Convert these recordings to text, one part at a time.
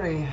Alrighty.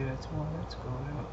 maybe that's why that's going up.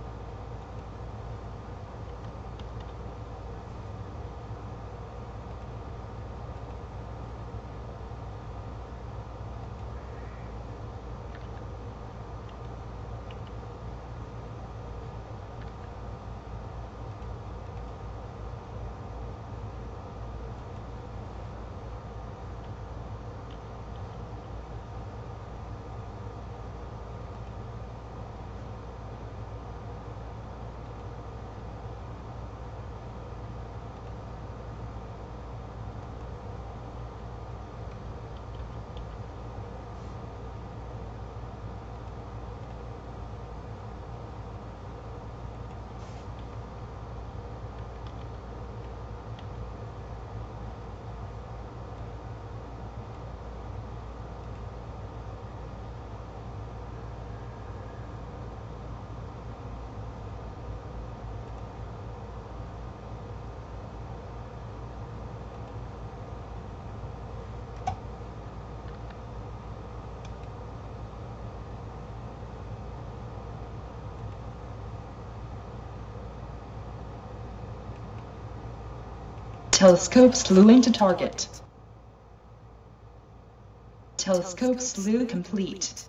Telescope slewing to target. Telescope slew complete.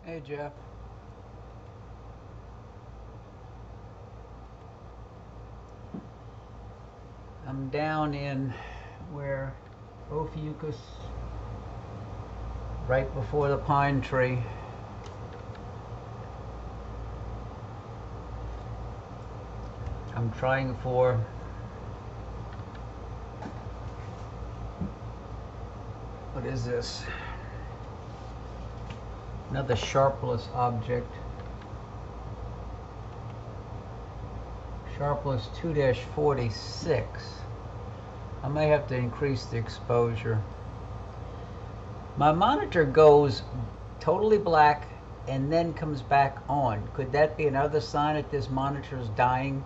Hey, Jeff. I'm down in where Ophiuchus, right before the pine tree. I'm trying for what is this? Another sharpless object. Sharpless 2-46. I may have to increase the exposure. My monitor goes totally black and then comes back on. Could that be another sign that this monitor is dying?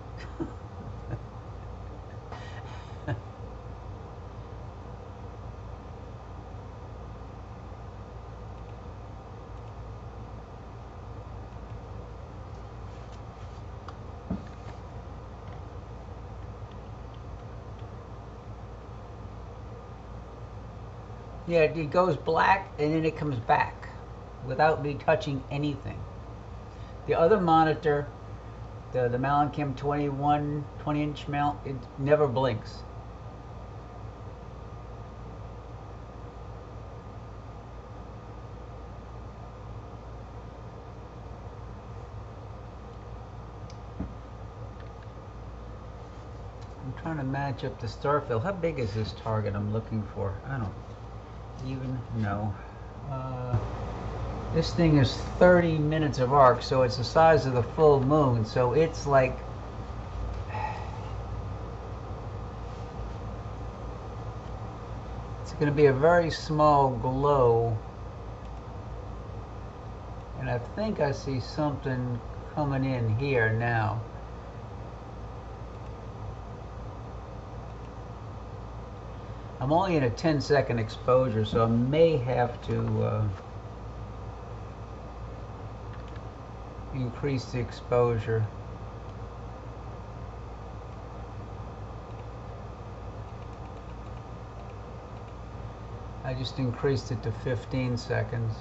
Yeah, it goes black and then it comes back without me touching anything. The other monitor, the Malenkim 20-inch mount, it never blinks. I'm trying to match up the star field. How big is this target I'm looking for? I don't even know. This thing is 30 minutes of arc, so it's the size of the full moon, so it's like it's going to be a very small glow, and I think I see something coming in here now. I'm only in a 10-second exposure, so I may have to increase the exposure. I just increased it to 15 seconds.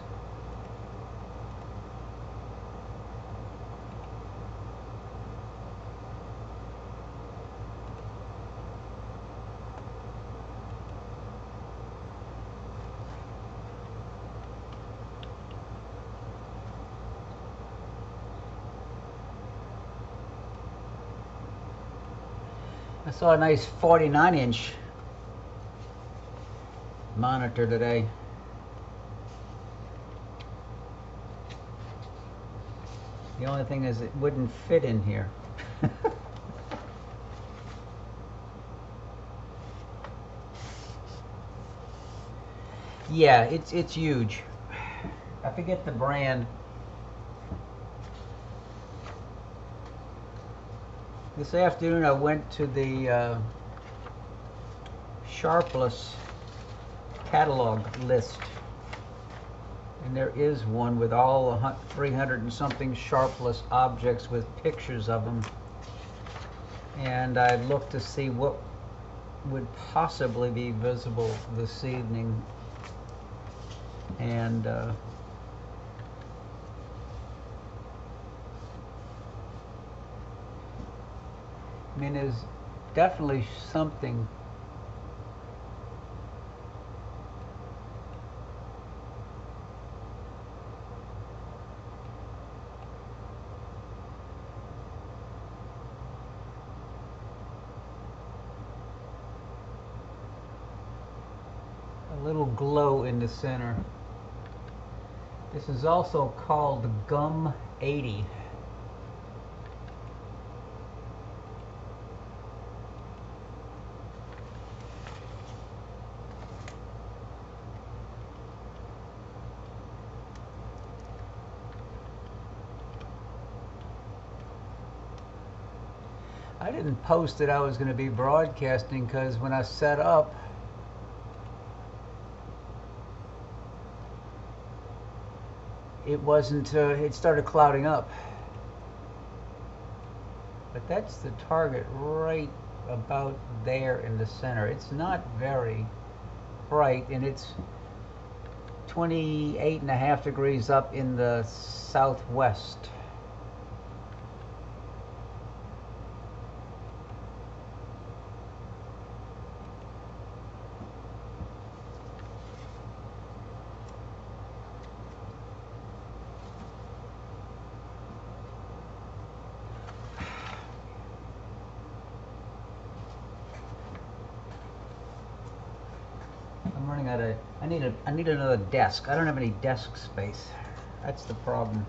I saw a nice 49-inch monitor today. The only thing is it wouldn't fit in here. Yeah, it's huge. I forget the brand. This afternoon I went to the Sharpless catalog list, and there is one with all 300 and something Sharpless objects with pictures of them, and I looked to see what would possibly be visible this evening, and I mean, there's definitely something. A little glow in the center. This is also called the Gum 80. I didn't post that I was going to be broadcasting because when I set up, it wasn't, it started clouding up. But that's the target right about there in the center. It's not very bright, and it's 28.5 degrees up in the southwest. I'm running out of, I need another desk. I don't have any desk space. That's the problem.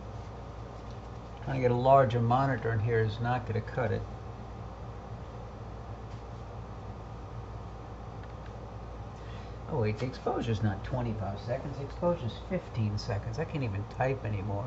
Trying to get a larger monitor in here is not going to cut it. Oh wait, the exposure's not 25 seconds. The exposure's 15 seconds. I can't even type anymore.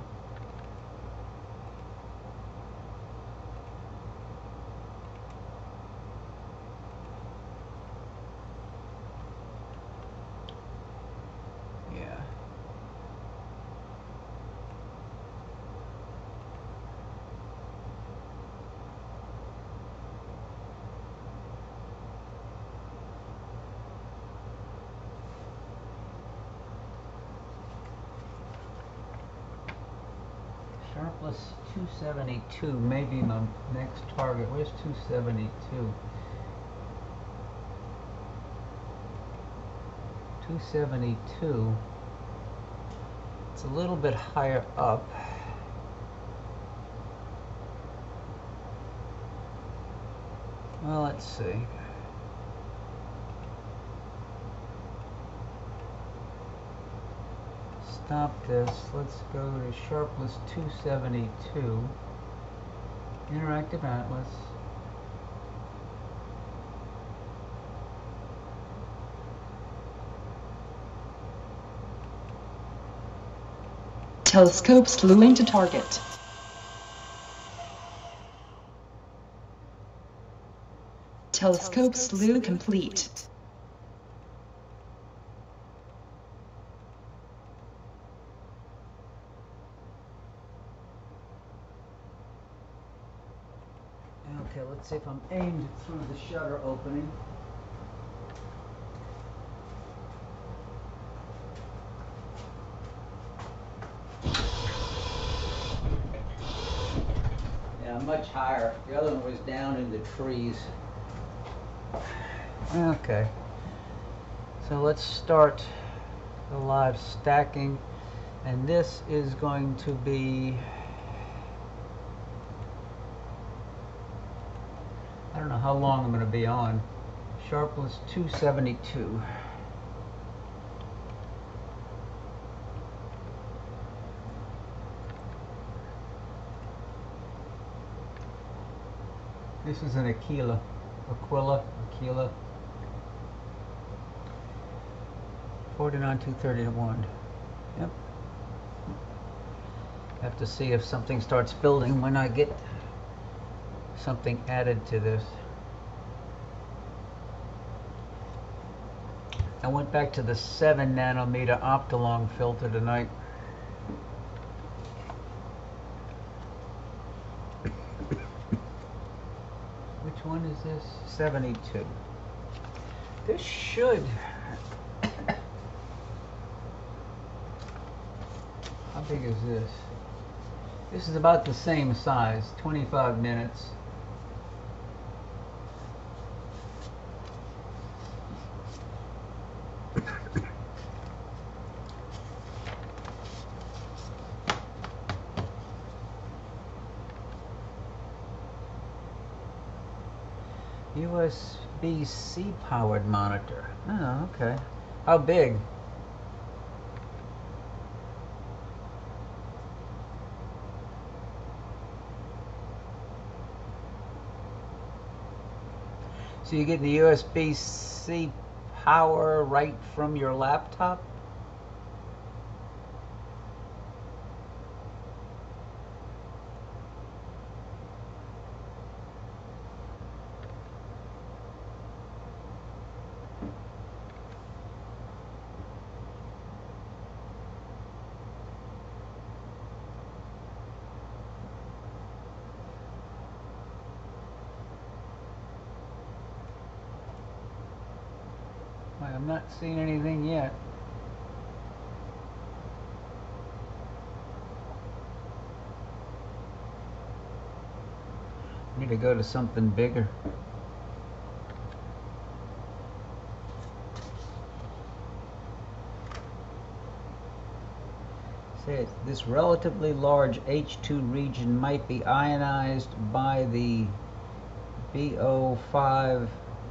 Sharpless 272 may be my next target. Where's 272? 272. It's a little bit higher up. Well, let's see. Stop this. Let's go to Sharpless 272. Interactive Atlas. Telescope slewing to target. Telescope slew complete. Okay, let's see if I'm aimed through the shutter opening. Yeah, much higher. The other one was down in the trees. Okay, so let's start the live stacking, and this is going to be, I don't know how long I'm going to be on. Sharpless 272. This is an Aquila. 49 230 to 1. Yep. Have to see if something starts building when I get something added to this. I went back to the 7 nanometer Optolong filter tonight. Which one is this? 72. This should... How big is this? This is about the same size, 25 minutes. USB-C powered monitor. Oh, okay. How big? So you get the USB-C power right from your laptop? I'm not seeing anything yet. Need to go to something bigger. Say this relatively large H2 region might be ionized by the BO5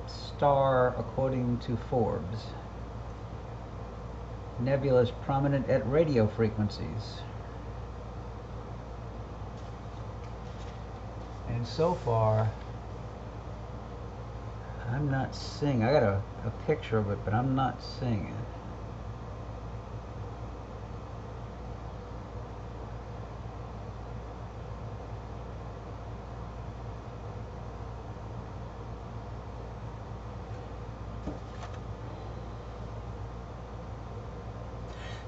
star according to Forbes. Nebula is prominent at radio frequencies. And so far, I'm not seeing. I got a picture of it, but I'm not seeing it.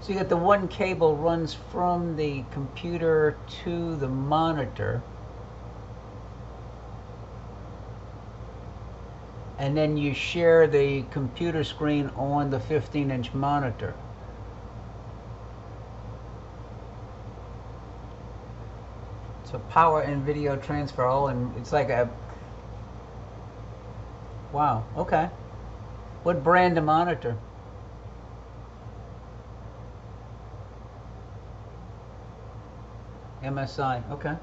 So you got the one cable runs from the computer to the monitor, and then you share the computer screen on the 15-inch monitor. So power and video transfer all in. It's like a... Wow, okay. What brand of monitor? MSI, okay.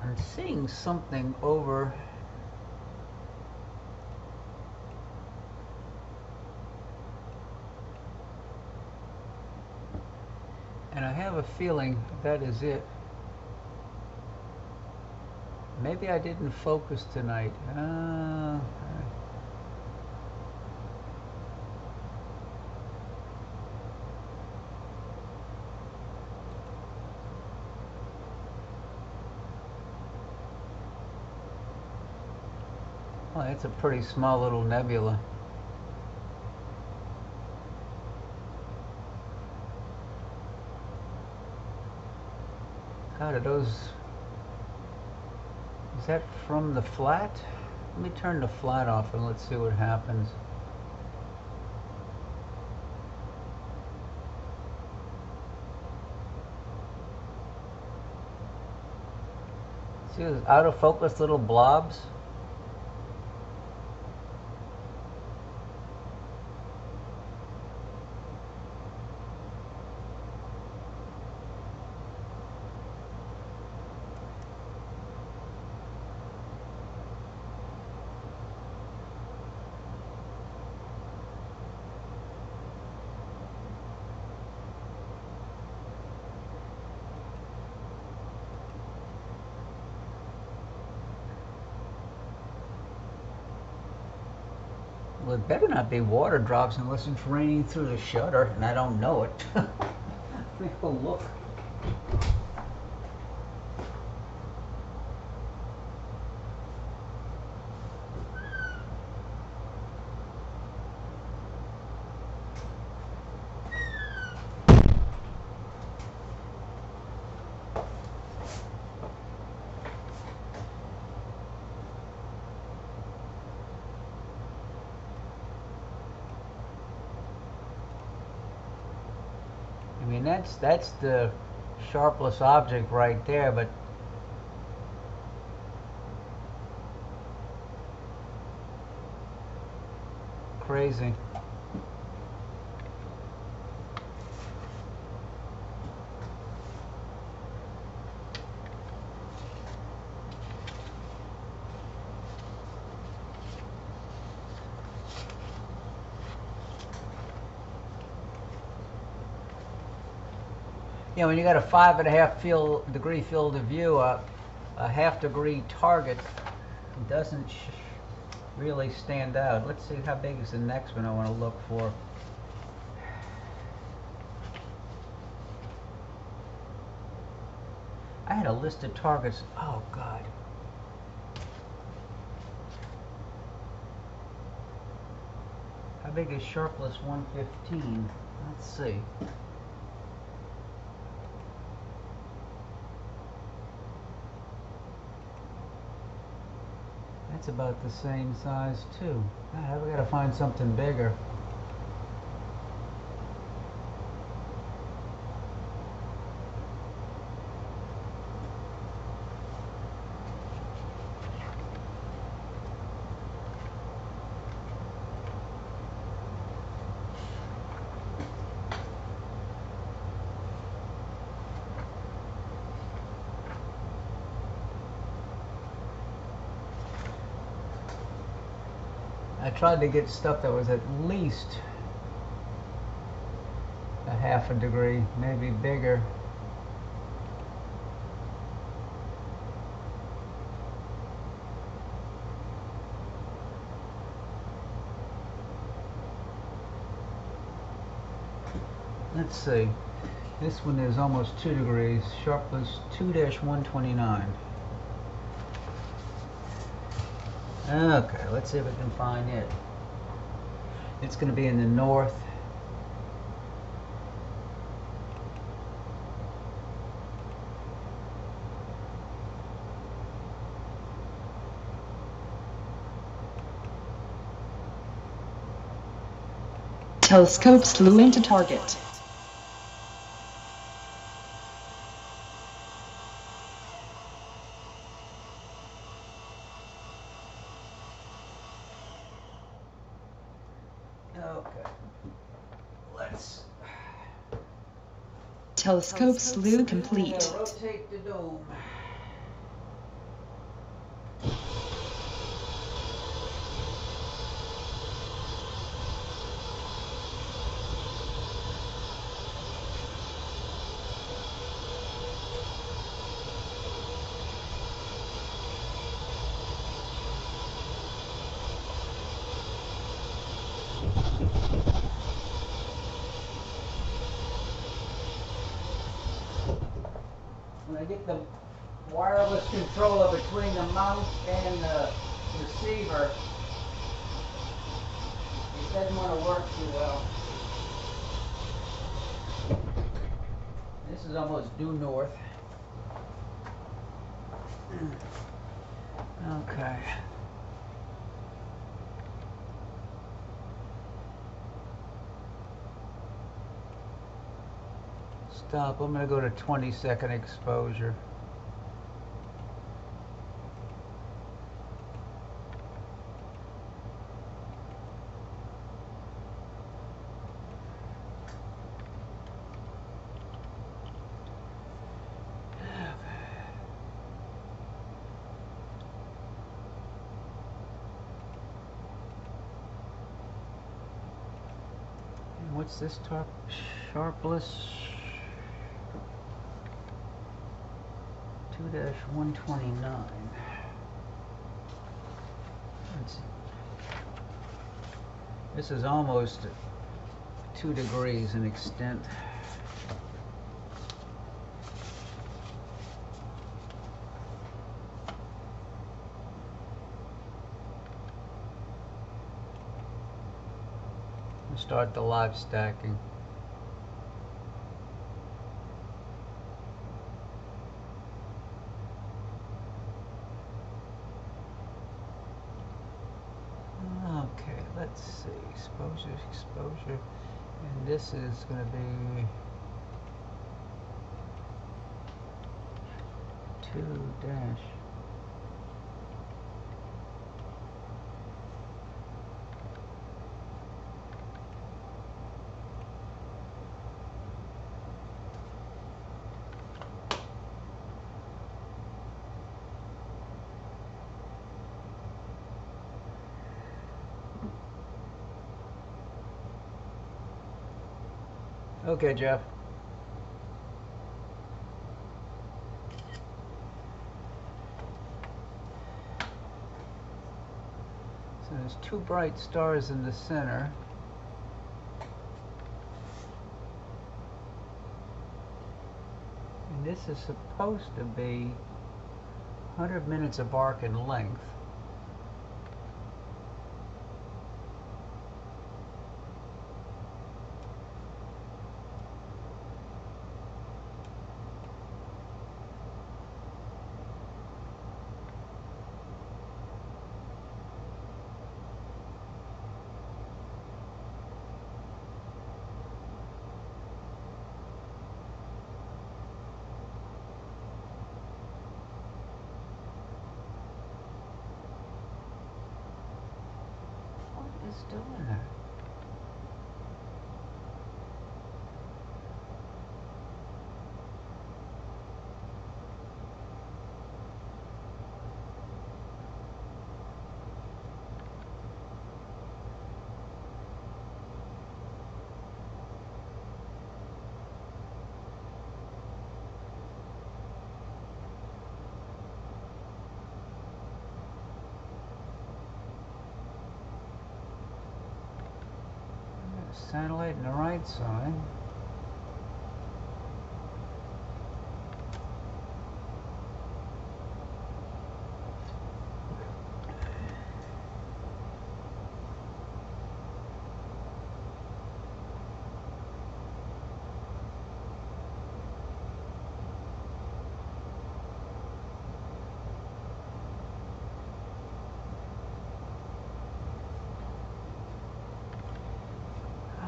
I'm seeing something over and I have a feeling that is it. Maybe I didn't focus tonight. Well, it's a pretty small little nebula. God, are those... Is that from the flat? Let me turn the flat off and let's see what happens. See those out of focus little blobs? Well, it better not be water drops unless it's raining through the shutter and I don't know it. Let me go look. I mean, that's the sharpless object right there, but crazy. You know, when you got a 5.5 degree field of view, a half degree target doesn't really stand out. Let's see, how big is the next one I want to look for? I had a list of targets. Oh, God. How big is Sharpless 115? Let's see. That's about the same size too. God, we gotta find something bigger. I tried to get stuff that was at least a half a degree, maybe bigger. Let's see. This one is almost 2 degrees. Sharpless 2-129. Okay, let's see if we can find it. It's going to be in the north. Telescope slew into target. Okay. Let's. Telescope slew complete. Rotate the dome. When I get the wireless controller between the mouse and the receiver, it doesn't want to work too well. This is almost due north. Okay. Stop. I'm going to go to 20-second exposure. What's this Sharpless 2-129. Let's see. This is almost 2 degrees in extent. We'll start the live stacking. Okay, let's see, exposure, and this is going to be 2 dash. Okay, Jeff. So there's 2 bright stars in the center. And this is supposed to be 100 minutes of arc in length. What is doing that? Satellite on the right side.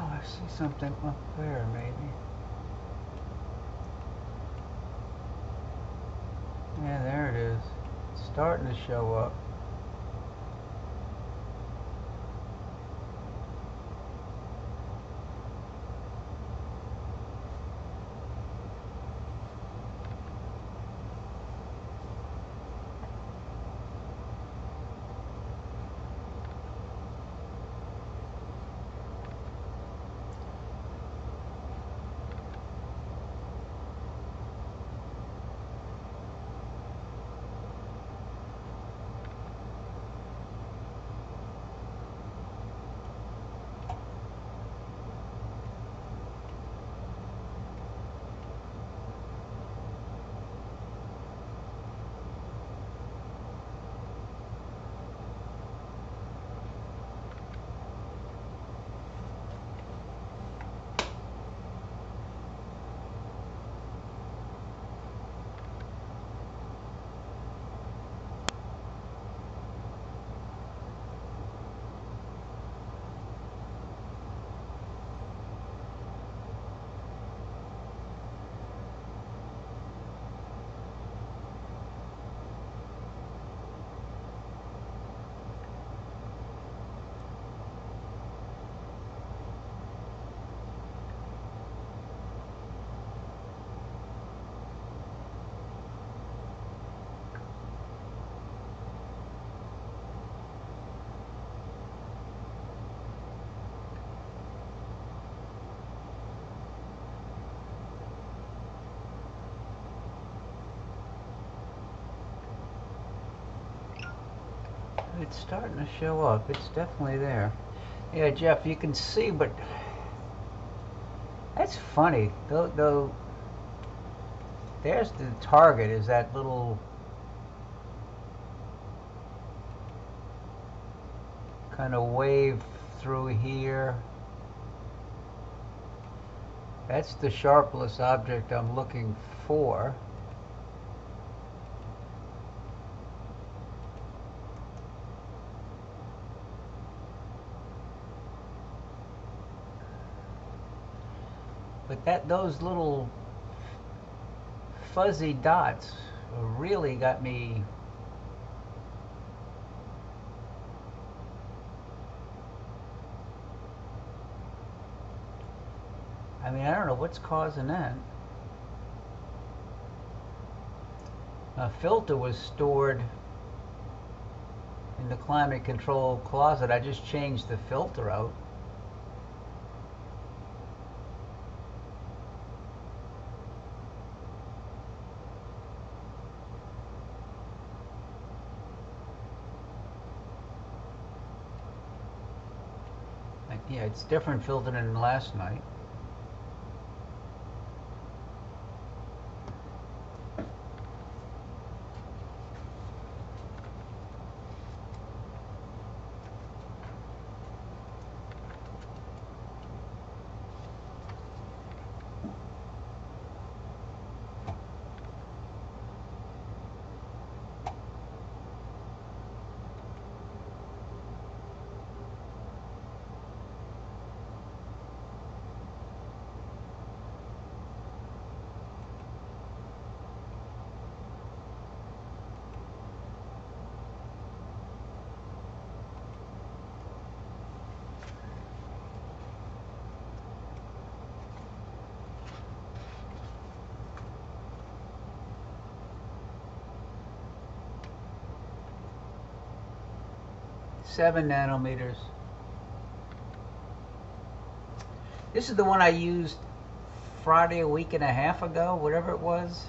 I see something up there, maybe. Yeah, there it is. It's starting to show up. It's starting to show up. It's definitely there. Yeah, Jeff, you can see, but that's funny. Though, there's the target. Is that little kind of wave through here? That's the sharpless object I'm looking for. But those little fuzzy dots really got me. I mean, I don't know what's causing that. My filter was stored in the climate control closet. I just changed the filter out. Yeah, it's different filter than last night. Seven nanometers. This is the one I used Friday a week and a half ago, whatever it was.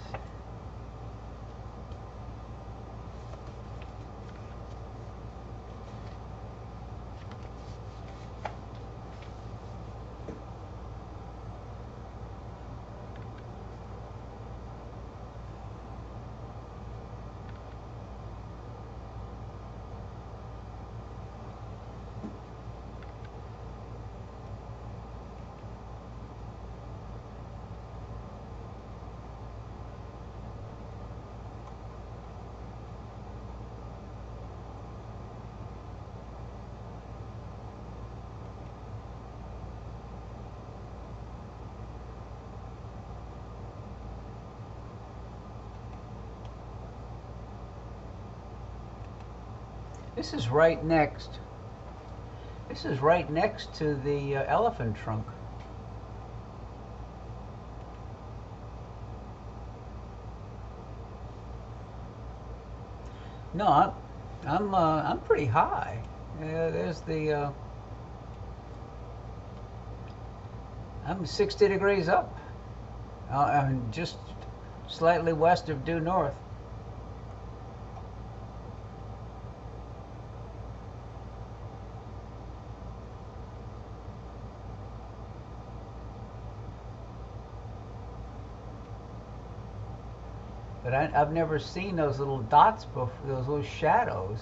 This is right next. This is right next to the elephant trunk. No, I'm pretty high. There's the. I'm 60 degrees up. I'm just slightly west of due north. But I've never seen those little dots before, those little shadows.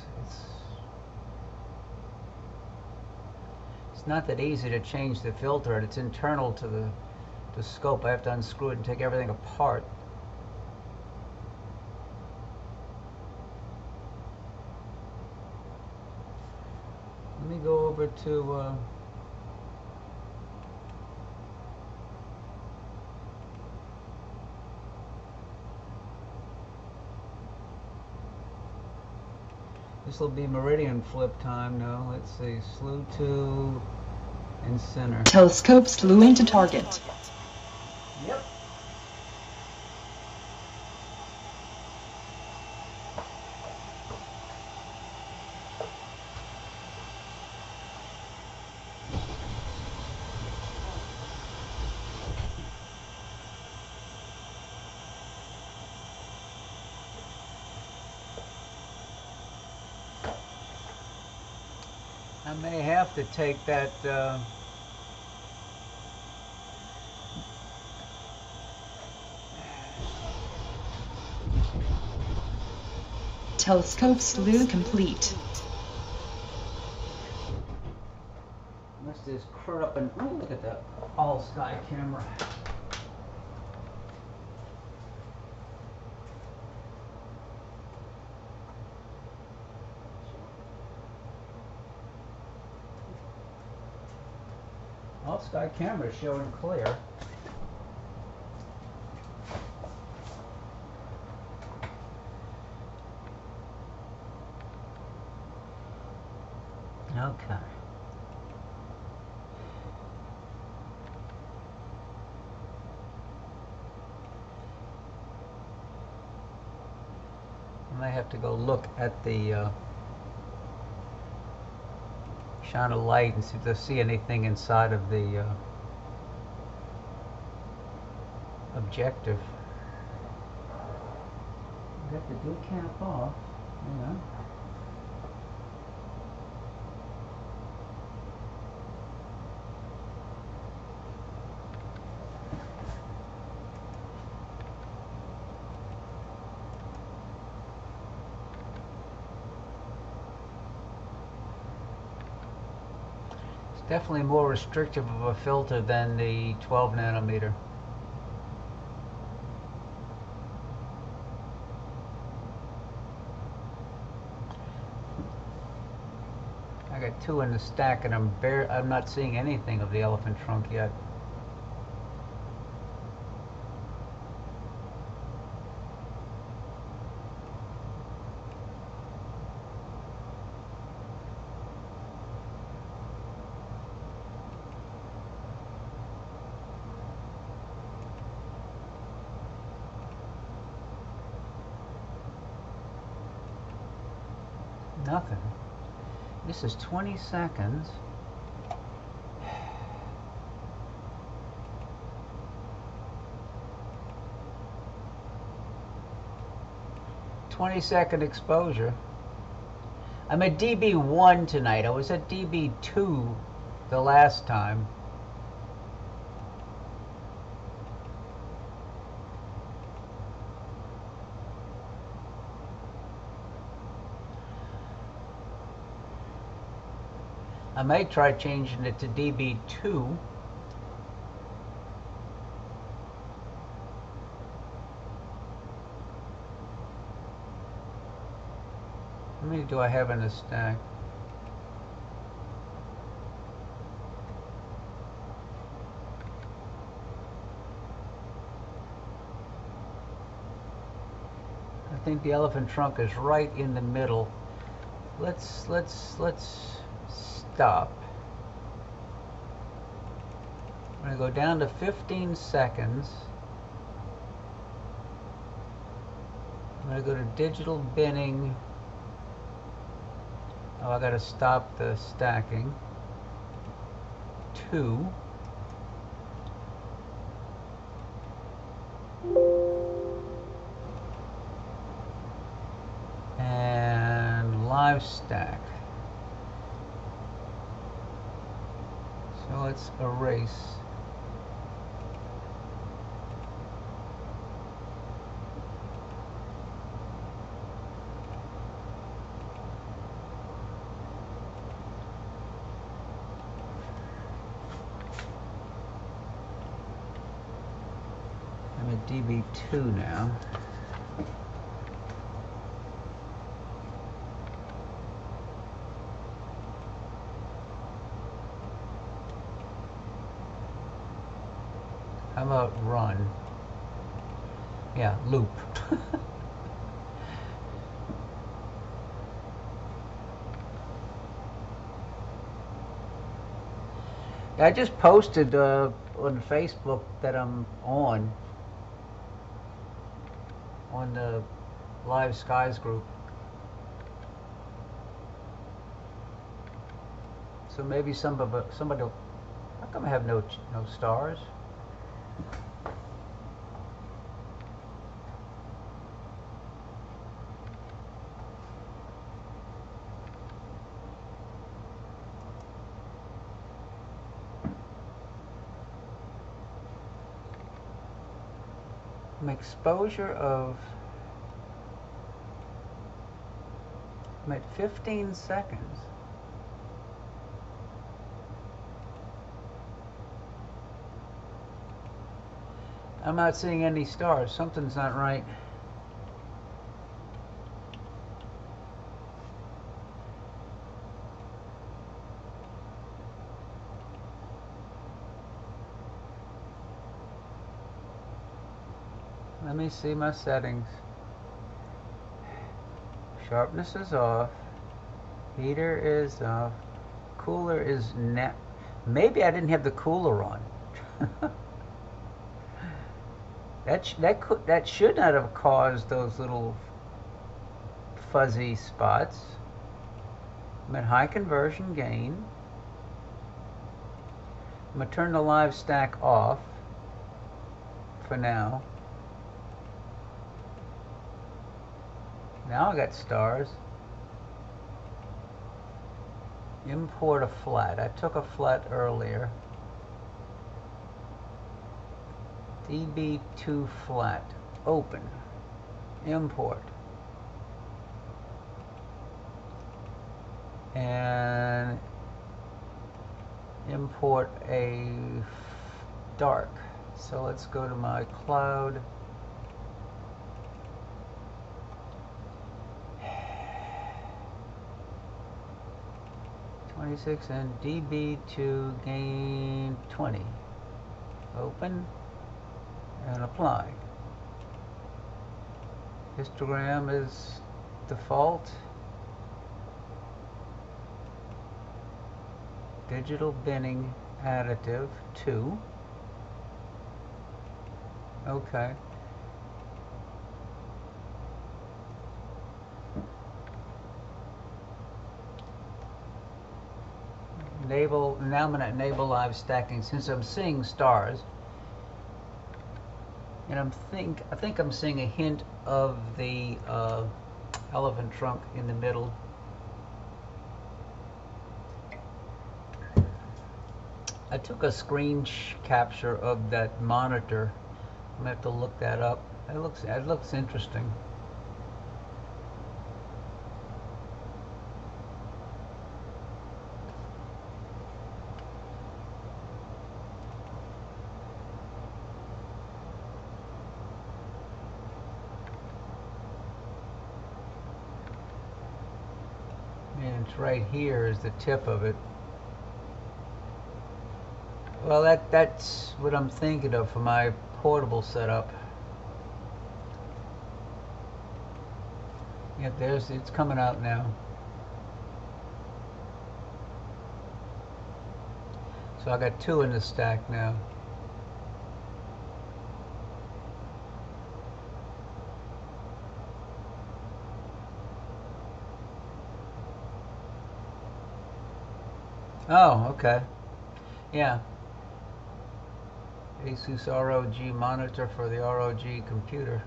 It's not that easy to change the filter. It's internal to the scope. I have to unscrew it and take everything apart. Let me go over to this will be meridian flip time now. Let's see, slew to and center. Telescope slew into target. Yep. I may have to take that. Telescope slew complete. Must just curl up and oh, look at that all sky camera. All sky camera showing clear. Okay. I may have to go look at the shine a light and see if they see anything inside of the objective. Got the good cap off, you know. Definitely more restrictive of a filter than the 12 nanometer. I got two in the stack and I'm not seeing anything of the elephant trunk yet. Nothing. This is 20 seconds. "20-second exposure." I'm at DB1 tonight. I was at DB2 the last time. I may try changing it to DB2. How many do I have in the stack? I think the elephant trunk is right in the middle. Let's stop. I'm going to go down to 15 seconds. I'm going to go to digital binning. Oh, I got to stop the stacking. 2. And live stack. So let's erase. I'm at DB2 now. How about run? Yeah, loop. I just posted on Facebook that I'm on the Live Skies group. So maybe somebody will, how come I have no stars? my exposure of, I'm at 15 seconds. I'm not seeing any stars. Something's not right. Let me see my settings. Sharpness is off. Heater is off. Cooler is net. Maybe I didn't have the cooler on. That should not have caused those little fuzzy spots. I'm at high conversion gain. I'm gonna turn the live stack off for now. Now I got stars. Import a flat. I took a flat earlier. DB2 flat. Open. Import. And import a dark. So let's go to my cloud. And DB2 gain 20. Open and apply. Histogram is default. Digital binning additive 2. Okay. Enable, now I'm going to enable live stacking since I'm seeing stars. And I think I'm seeing a hint of the elephant trunk in the middle. I took a screen capture of that monitor. I'm going to have to look that up. It looks interesting. And it's right here is the tip of it. Well, that's what I'm thinking of for my portable setup. Yep, it's coming out now. So I got 2 in the stack now. Oh, okay. Yeah. Asus ROG monitor for the ROG computer.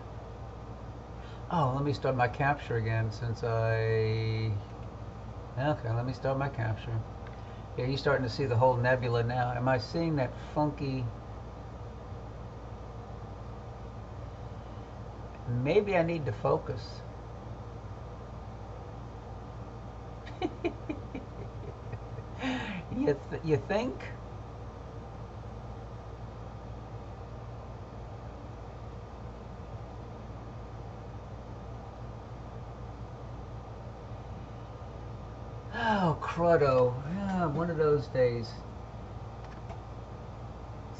Oh, let me start my capture again since okay, let me start my capture. Yeah, you're starting to see the whole nebula now. Am I seeing that funky? Maybe I need to focus. You think? Oh, cruddo. Yeah, one of those days.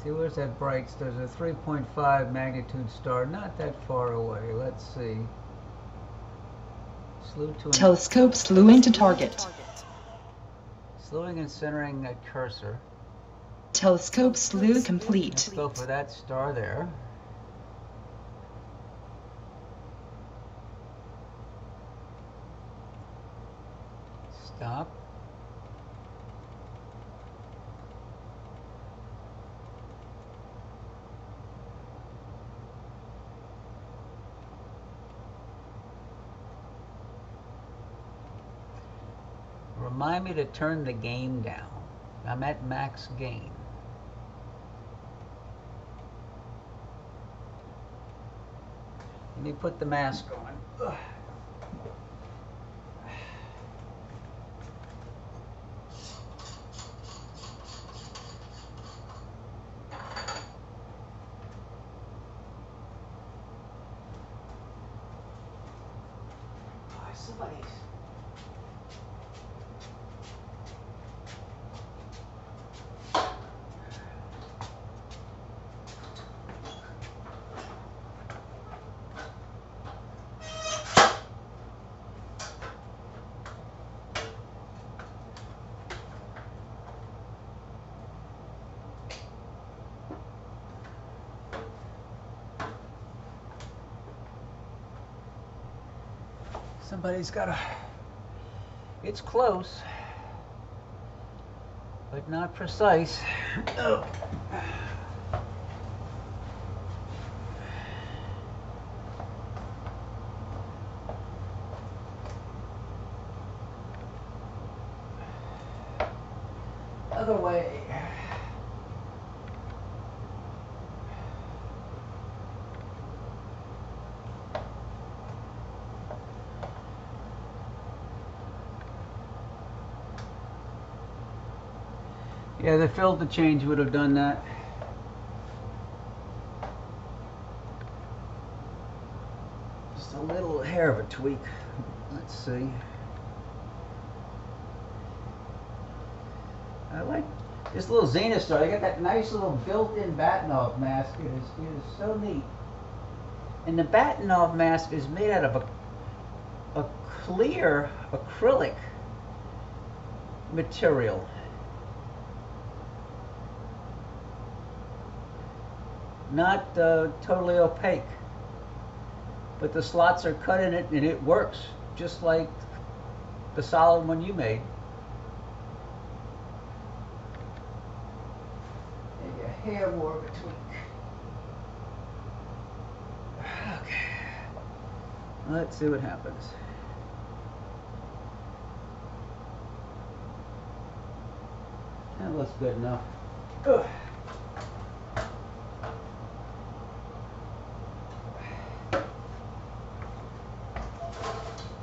See, where's that bright? There's a 3.5 magnitude star, not that far away. Let's see. Telescope slewing to target. Slewing and centering that cursor. Telescope slew complete. Let's go for that star there. Stop. Remind me to turn the gain down. I'm at max gain. Let me put the mask on. Ugh. Somebody's. Somebody's got a. It's close, but not precise. Oh. Other way. Yeah, the filter change would have done that. Just a little hair of a tweak. Let's see. I like this little Zanustar. I got that nice little built-in Batinov mask. It is so neat. And the Batinov mask is made out of a clear acrylic material. Not totally opaque, but the slots are cut in it and it works just like the solid one you made. Maybe a hair more of a tweak. Okay, let's see what happens. That looks good enough. Ugh.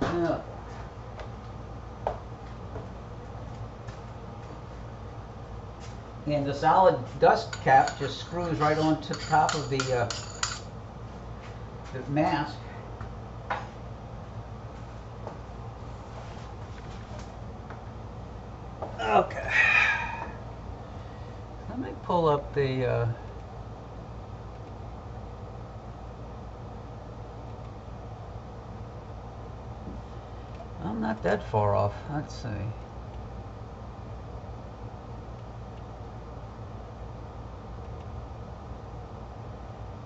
Yeah. And the solid dust cap just screws right onto the top of the mask. Okay. Let me pull up the I'm not that far off. Let's see.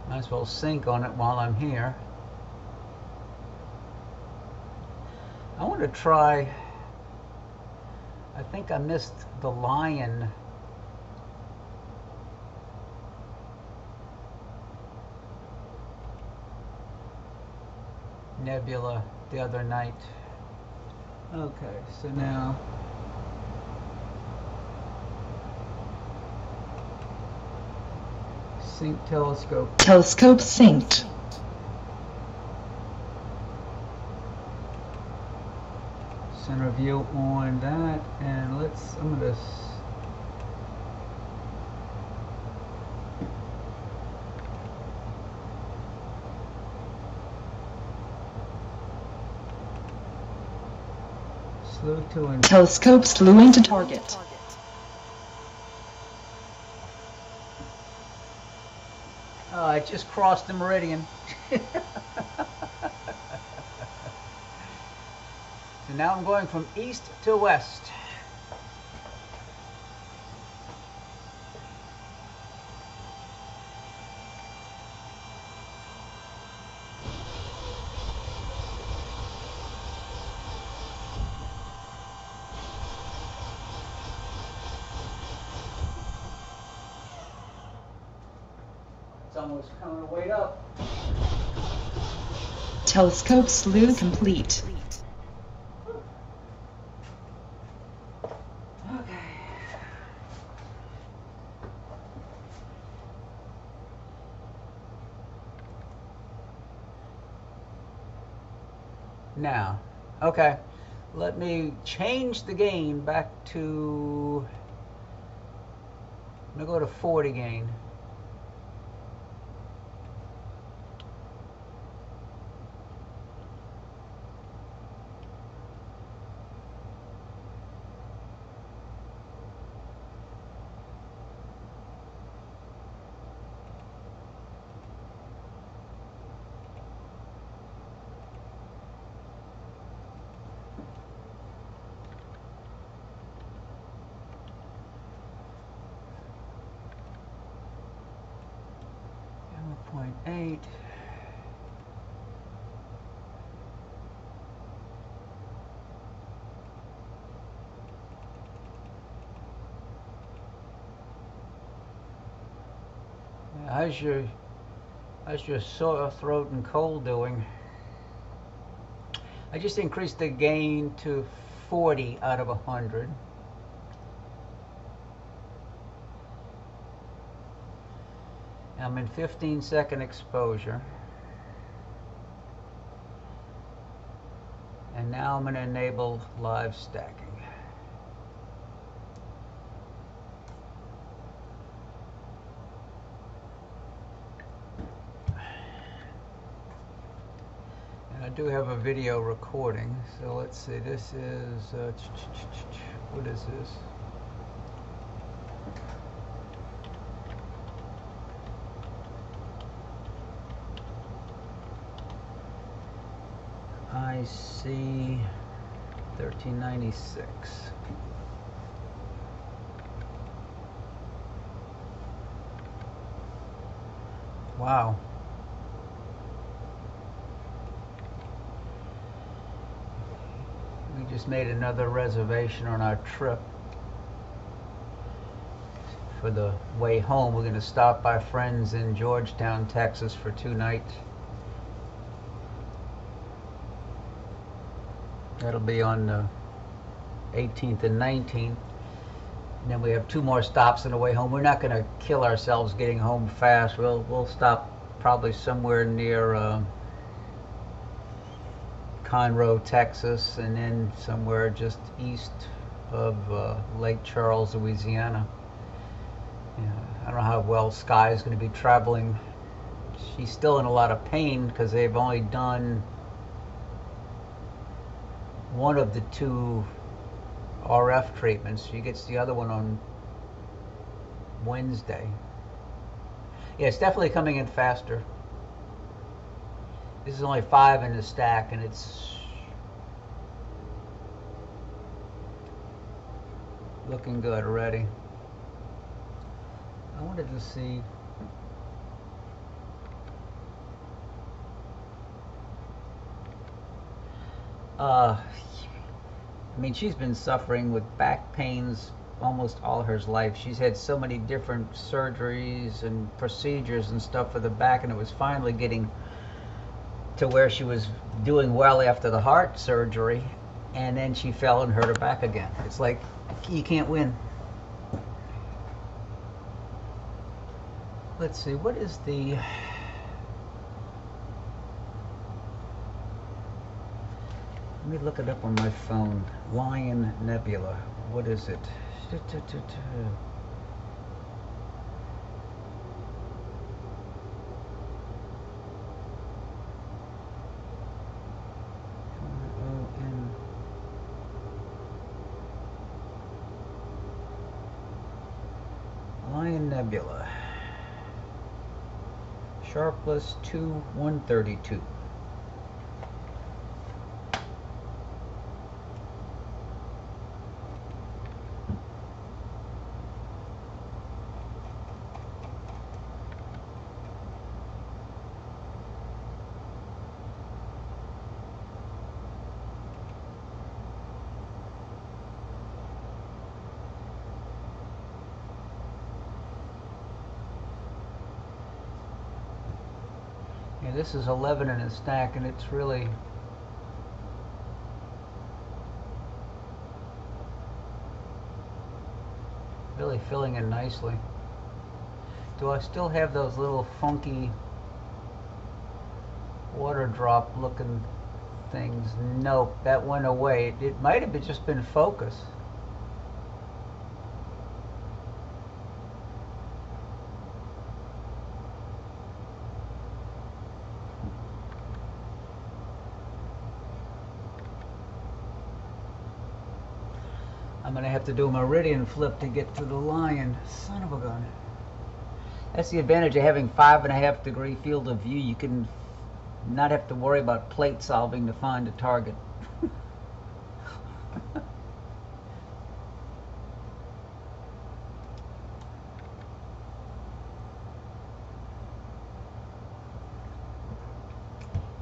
Might as well sync on it while I'm here. I want to try. I think I missed the Lion Nebula the other night. Okay, so now sync telescope. Telescope synced. Center view on that, and I'm gonna slew to and Telescope slew into target. Oh, I just crossed the meridian. So now I'm going from east to west. It's almost coming to wait up. Telescope slew complete. Okay. now. Okay, let me change the gain back to, I'm gonna go to 40 gain. Point 8. How's your sore throat and cold doing? I just increased the gain to 40 out of 100. I'm in 15-second exposure. And now I'm going to enable live stacking. And I do have a video recording, so let's see, this is, what is this? IC 1396. Wow. We just made another reservation on our trip. For the way home, we're going to stop by friends in Georgetown, Texas for 2 nights. That'll be on the 18th and 19th. And then we have 2 more stops on the way home. We're not going to kill ourselves getting home fast. We'll stop probably somewhere near Conroe, Texas, and then somewhere just east of Lake Charles, Louisiana. I don't know how well Sky is going to be traveling. She's still in a lot of pain because they've only done one of the 2 RF treatments. She gets the other one on Wednesday. Yeah, it's definitely coming in faster. This is only 5 in the stack, and it's looking good already. I wanted to see. I mean, she's been suffering with back pains almost all her life. She's had so many different surgeries and procedures and stuff for the back, and it was finally getting to where she was doing well after the heart surgery, and then she fell and hurt her back again. It's like, you can't win. Let's see, what is the... Let me look it up on my phone. Lion Nebula. What is it? Lion Nebula. Sharpless 2-132. Yeah, this is 11 in a stack, and it's really filling in nicely. Do I still have those little funky water drop looking things. Nope, that went away. It might have just been focus. I'm gonna have to do a meridian flip to get to the lion. Son of a gun. That's the advantage of having 5.5 degree field of view. You can not have to worry about plate solving to find a target.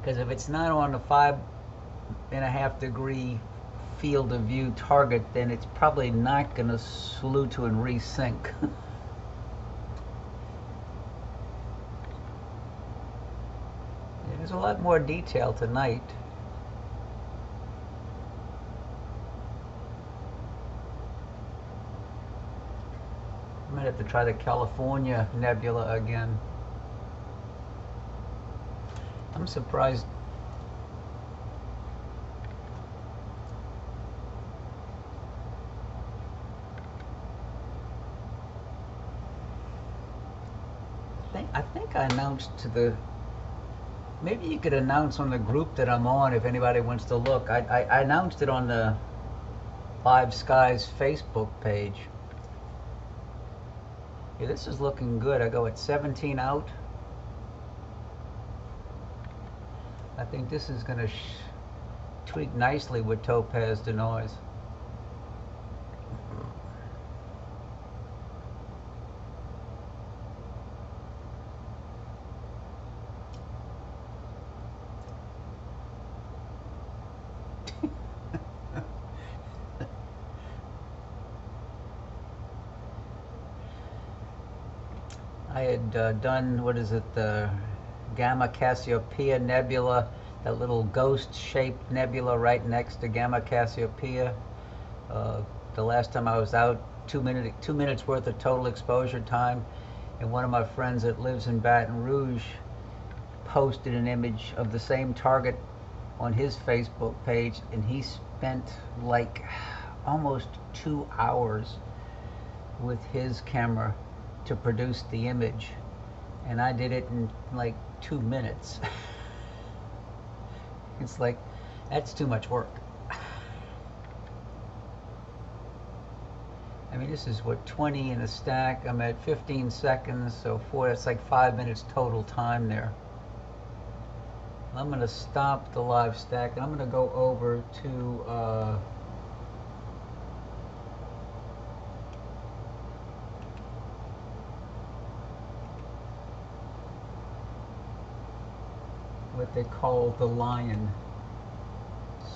Because if it's not on a 5.5 degree field of view target, then it's probably not going to slew to and resync. There's a lot more detail tonight. I might have to try the California Nebula again. I'm surprised. I think I announced to the, maybe you could announce on the group that I'm on if anybody wants to look. I announced it on the Live Skies Facebook page. Yeah, this is looking good. I go at 17 out. I think this is going to tweak nicely with Topaz Denoise. I had done, what is it, the Gamma Cassiopeia Nebula, that little ghost-shaped nebula right next to Gamma Cassiopeia. The last time I was out, 2 minutes worth of total exposure time, and one of my friends that lives in Baton Rouge posted an image of the same target on his Facebook page, and he spent like almost 2 hours with his camera to produce the image, and I did it in like 2 minutes. It's like, that's too much work. I mean, this is what, 20 in a stack. I'm at 15 seconds, so that's like 5 minutes total time there. I'm going to stop the live stack, and I'm going to go over to what they call the lion.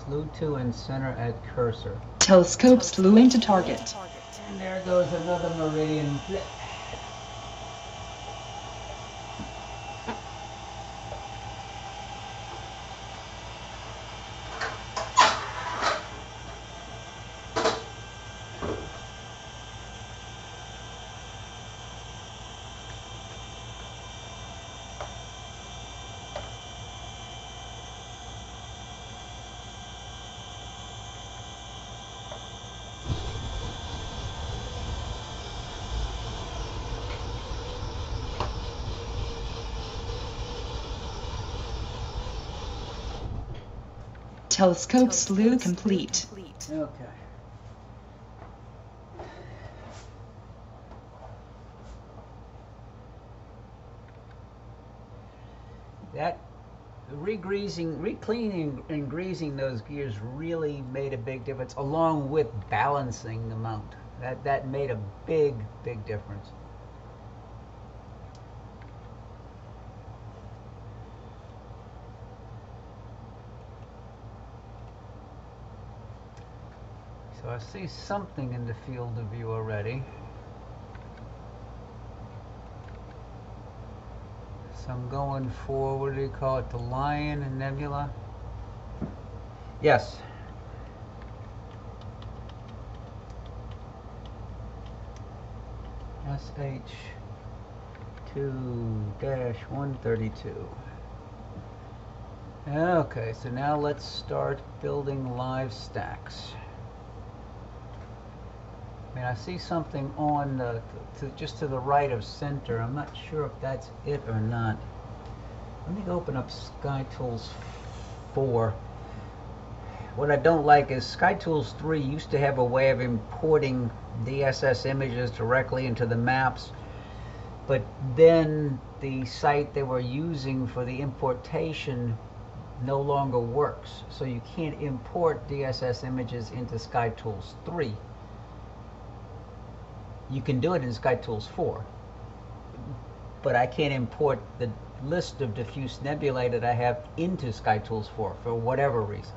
Slew to and center at cursor. Telescope slew into target. And there goes another meridian flip. Telescope slew complete. Okay. That recleaning and greasing those gears really made a big difference, along with balancing the mount. That made a big difference. So I see something in the field of view already. So I'm going for, what do you call it, the Lion and Nebula? Yes. SH2-132. Okay, so now let's start building live stacks. I mean, I see something on the, just to the right of center. I'm not sure if that's it or not. Let me open up SkyTools 4. What I don't like is SkyTools 3 used to have a way of importing DSS images directly into the maps, but then the site they were using for the importation no longer works. So you can't import DSS images into SkyTools 3. You can do it in SkyTools 4, but I can't import the list of diffuse nebulae that I have into SkyTools 4 for whatever reason.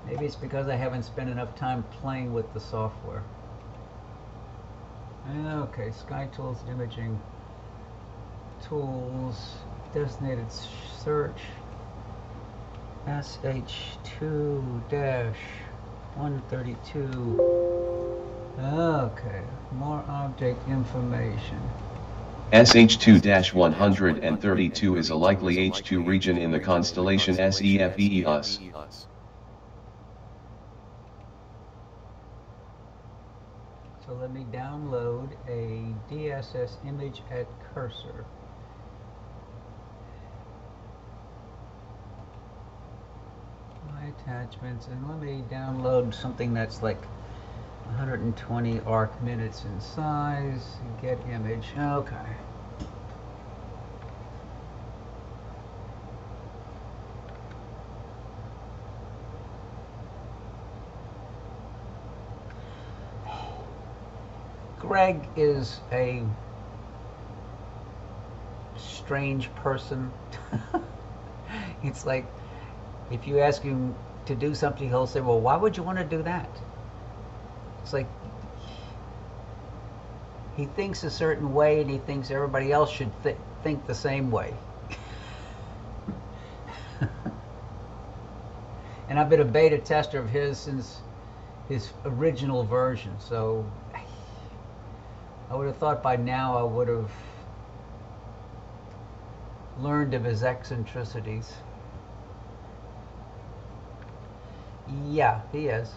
Maybe it's because I haven't spent enough time playing with the software. Okay, SkyTools imaging tools, designated search, SH2-132. Okay, more object information. SH2-132 is a likely H2 region in the constellation Cepheus. So let me download a DSS image at cursor. My attachments, and let me download something that's like 120 arc minutes in size. Get image. Okay. Greg is a strange person. It's like if you ask him to do something, he'll say, well, why would you want to do that? It's like he thinks a certain way and he thinks everybody else should think the same way. And I've been a beta tester of his since his original version, so I would have thought by now I would have learned of his eccentricities. Yeah, he is.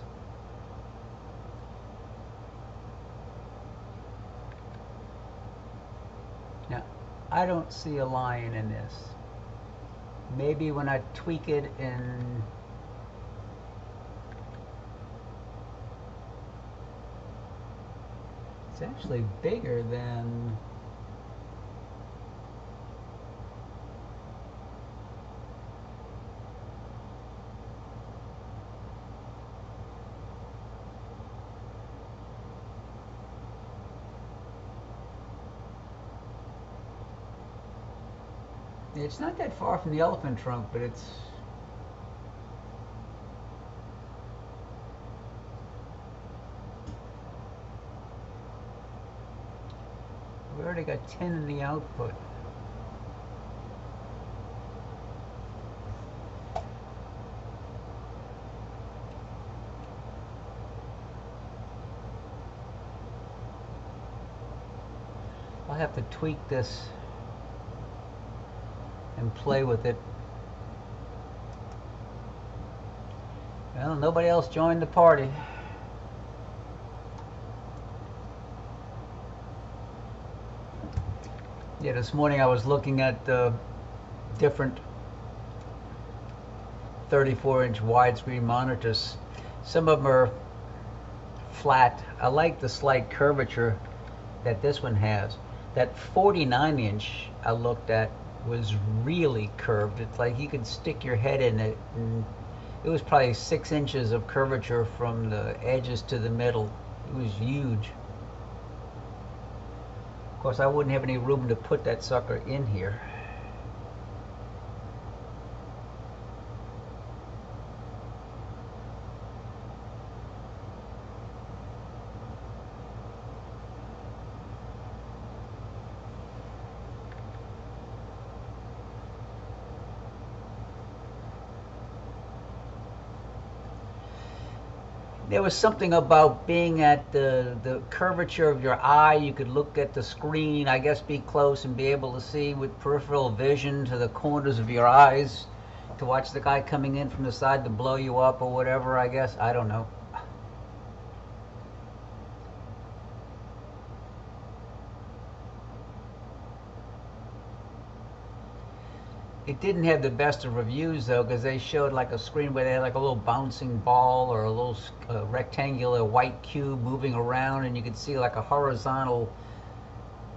Now, I don't see a lion in this. Maybe when I tweak it in it's actually bigger than it's not that far from the elephant trunk, but it's we already got 10 in the output. I'll have to tweak this and play with it. Well, nobody else joined the party. Yeah, this morning I was looking at different 34-inch widescreen monitors. Some of them are flat. I like the slight curvature that this one has. That 49-inch I looked at was really curved. It's like you could stick your head in it, and it was probably 6 inches of curvature from the edges to the middle. It was huge. Of course, I wouldn't have any room to put that sucker in here. There was something about being at the curvature of your eye. You could look at the screen, I guess, be close and be able to see with peripheral vision to the corners of your eyes to watch the guy coming in from the side to blow you up or whatever, I guess. I don't know. It didn't have the best of reviews though, because they showed like a screen where they had like a little bouncing ball or a little rectangular white cube moving around, and you could see like a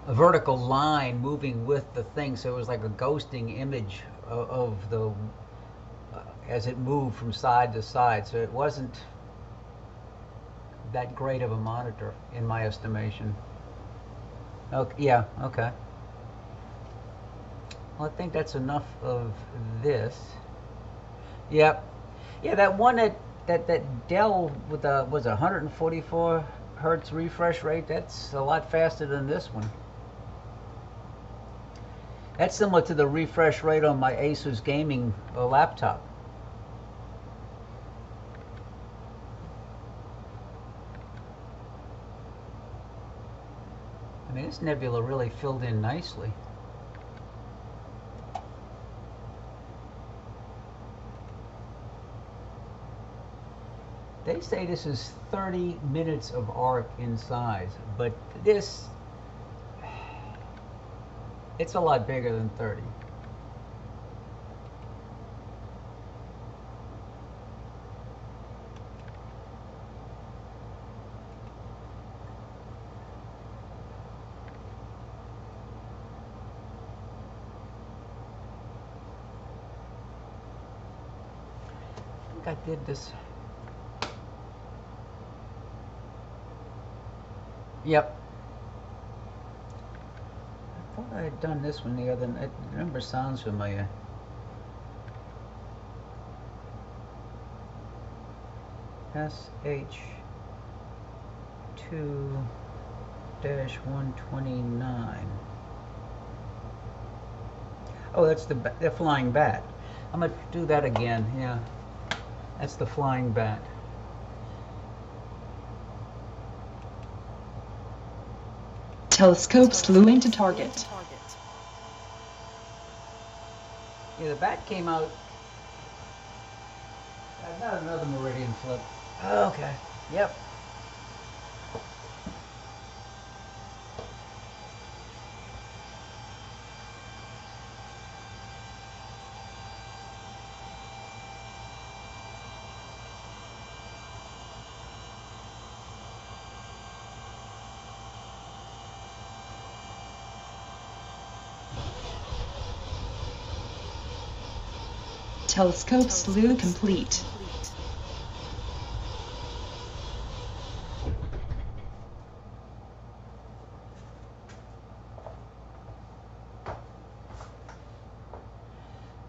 vertical line moving with the thing. So it was like a ghosting image of the as it moved from side to side. So it wasn't that great of a monitor in my estimation. Okay, yeah, okay. Well, I think that's enough of this. Yep. Yeah, that one that Dell with was 144 hertz refresh rate. That's a lot faster than this one. That's similar to the refresh rate on my Asus gaming laptop. I mean, this nebula really filled in nicely. They say this is 30 minutes of arc in size, but this, it's a lot bigger than 30. I think I did this. Yep. I thought I had done this one the other night. The number sounds familiar. SH2-129. Oh, that's the flying bat. I'm gonna do that again. Yeah, that's the flying bat. Telescope slew into target. Yeah, the bat came out. Not another meridian flip. Okay. Yep. Telescope slew complete.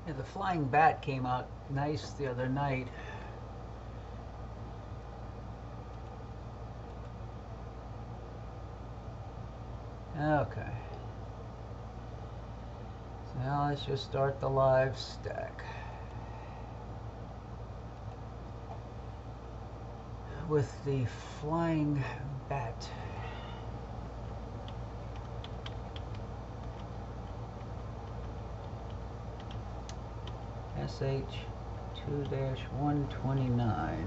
Yeah, the flying bat came out nice the other night. Okay. So now let's just start the live stack. With the flying bat. SH2-129.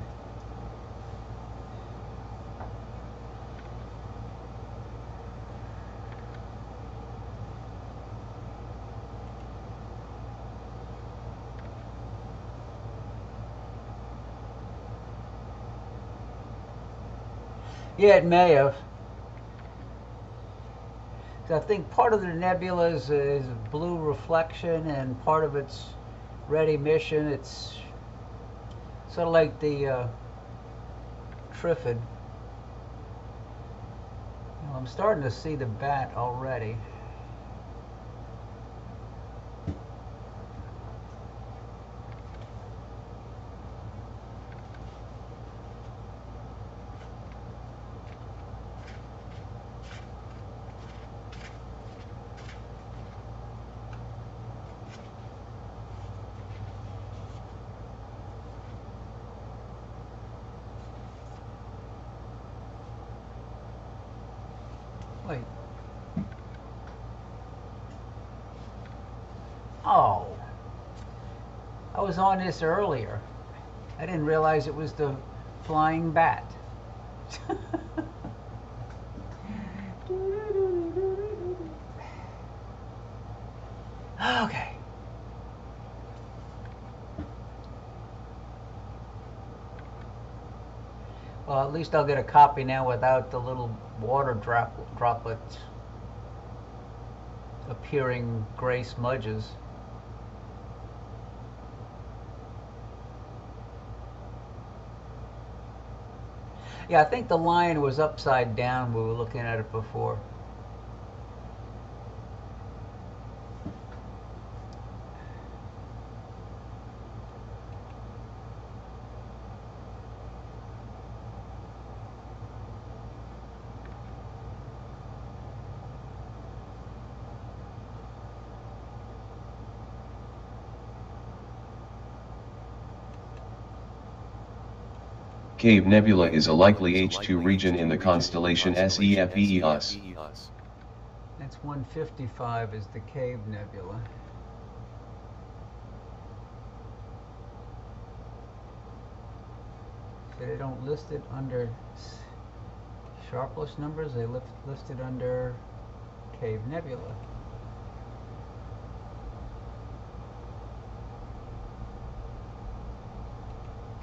Yeah, it may have. So I think part of the nebula is blue reflection and part of it's red emission. It's sort of like the Trifid. Well, I'm starting to see the bat already. Wait. Oh. I was on this earlier. I didn't realize it was the flying bat. Okay. Well, at least I'll get a copy now without the little water droplets appearing gray smudges. Yeah, I think the line was upside down when we were looking at it before. Cave Nebula is a likely H2 region in the constellation Cepheus. That's 155 is the Cave Nebula. So they don't list it under Sharpless numbers, they list it under Cave Nebula.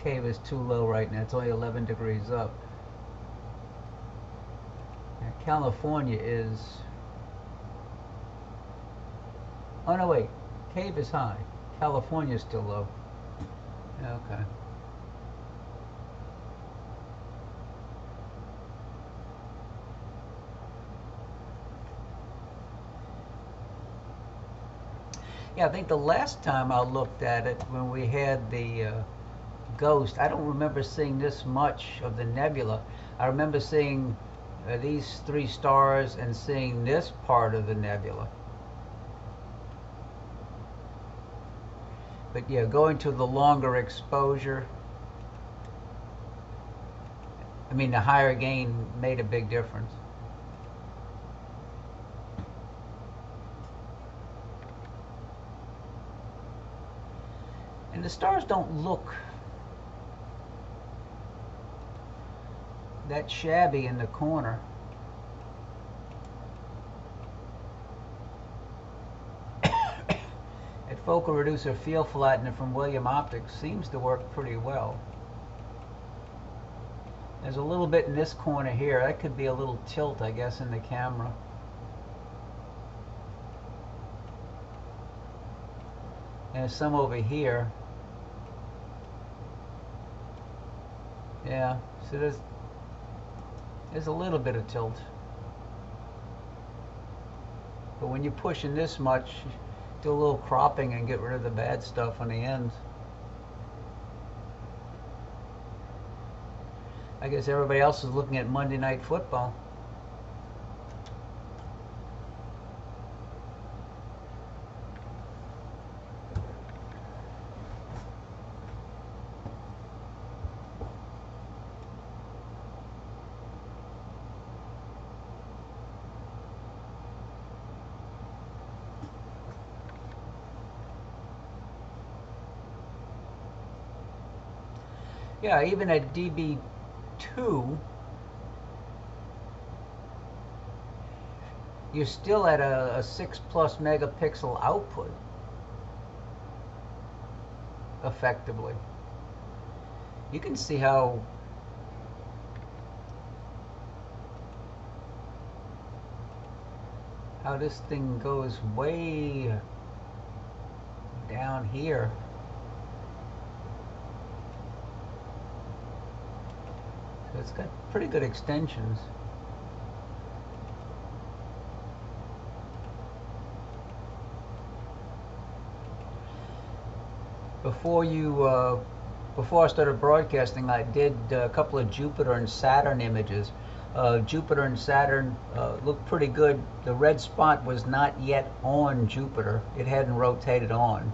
Cave is too low right now, it's only 11 degrees up. Now California is... Oh no, wait, Cave is high, California is still low. Okay. Yeah, I think the last time I looked at it, when we had the ghost, I don't remember seeing this much of the nebula. I remember seeing these 3 stars and seeing this part of the nebula. But yeah, going to the longer exposure, I mean the higher gain made a big difference. And the stars don't look that shabby in the corner. At focal reducer field flattener from William Optics seems to work pretty well. There's a little bit in this corner here. That could be a little tilt, I guess, in the camera. And there's some over here. Yeah, so there's a little bit of tilt. But when you're pushing this much, do a little cropping and get rid of the bad stuff on the ends. I guess everybody else is looking at Monday Night Football. Yeah, even at DB2, you're still at a 6+ megapixel output, effectively. You can see how this thing goes way down here. So it's got pretty good extensions. Before I started broadcasting, I did a couple of Jupiter and Saturn images. Jupiter and Saturn looked pretty good. The red spot was not yet on Jupiter. It hadn't rotated on.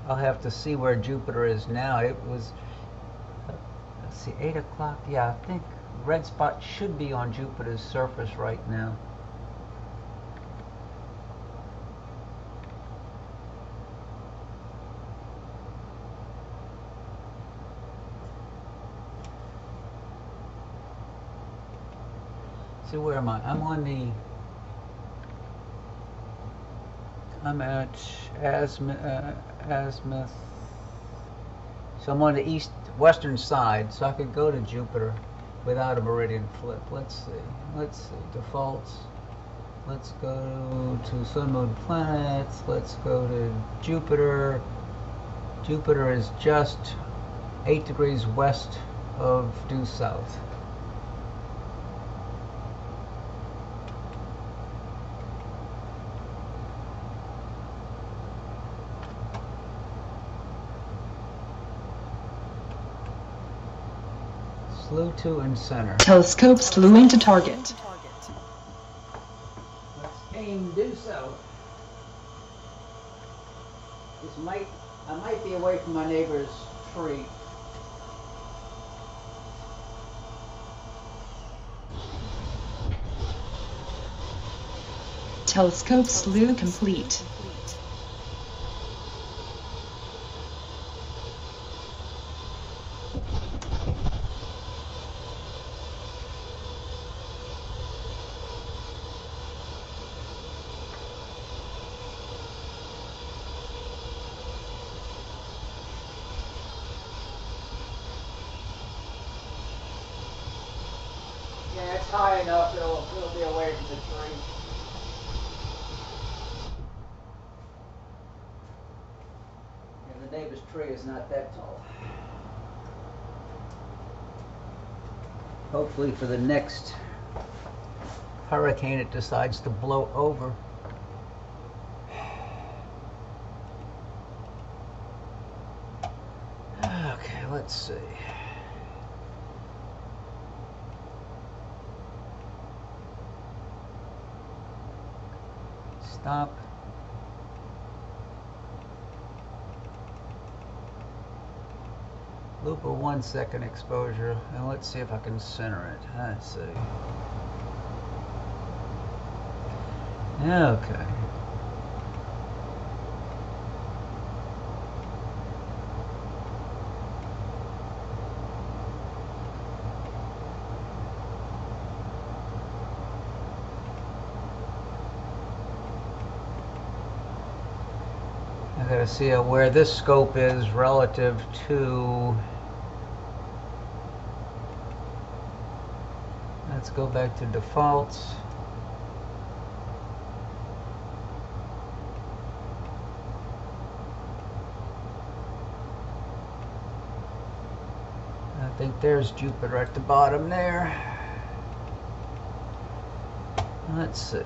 I'll have to see where Jupiter is now. It was, let's see, 8 o'clock. Yeah, I think red spot should be on Jupiter's surface right now. See, where am I? I'm at Azimuth. So I'm on the western side, so I could go to Jupiter without a meridian flip. Let's see, defaults. Let's go to Sun, Moon, planets. Let's go to Jupiter. Jupiter is just 8 degrees west of due south. Slew to and center. Telescope slew into target. Let's aim due south. I might be away from my neighbor's tree. Telescope slew complete. Yeah, it's high enough, it'll be away from the tree. And the neighbor's tree is not that tall. Hopefully for the next hurricane it decides to blow over. Okay, let's see. Stop. Looper 1 second exposure, and let's see if I can center it. Let's see. Okay. I gotta see where this scope is relative to. Let's go back to defaults. I think there's Jupiter at the bottom there. Let's see.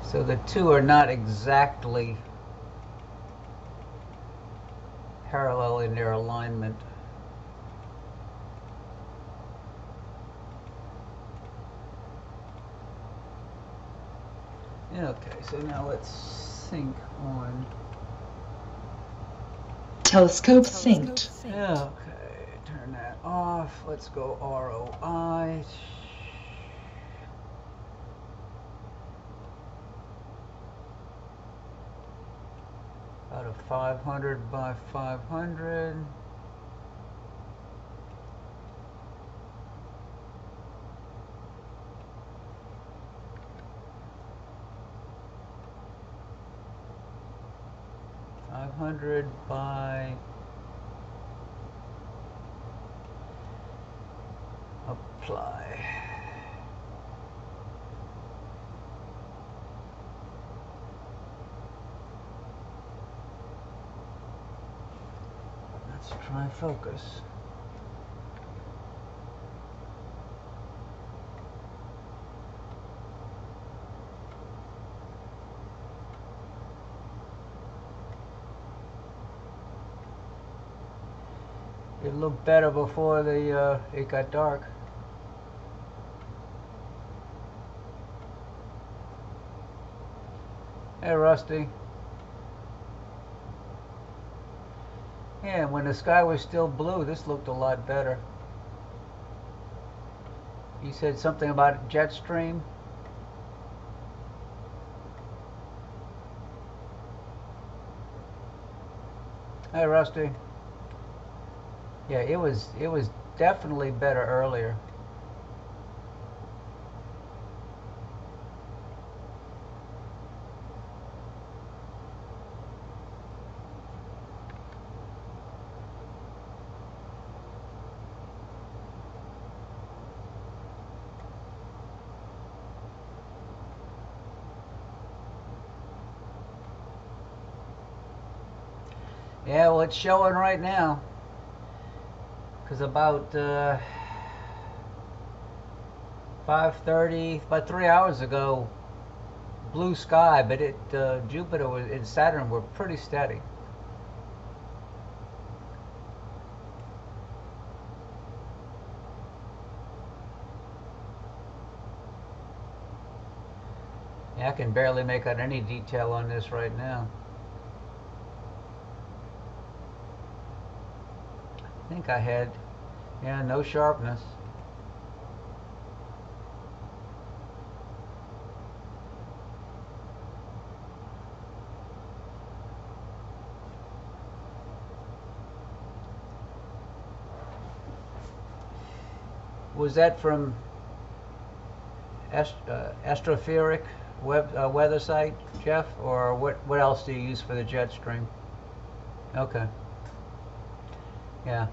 So the two are not exactly parallel in their alignment. Okay, so now let's sync on. Telescope synced. Okay, turn that off. Let's go ROI. Out of 500 by 500. By apply. Let's try focus. It looked better before the it got dark. Hey, Rusty. Yeah, when the sky was still blue, this looked a lot better. You said something about Jetstream? Hey, Rusty. Yeah, it was definitely better earlier. Yeah, well, it's showing right now. Because about 5:30, about 3 hours ago, blue sky, but Jupiter and Saturn were pretty steady. Yeah, I can barely make out any detail on this right now. I think I had, yeah, no sharpness. Was that from Astropheric weather site, Jeff, or what else do you use for the Jetstream? Okay. Yeah,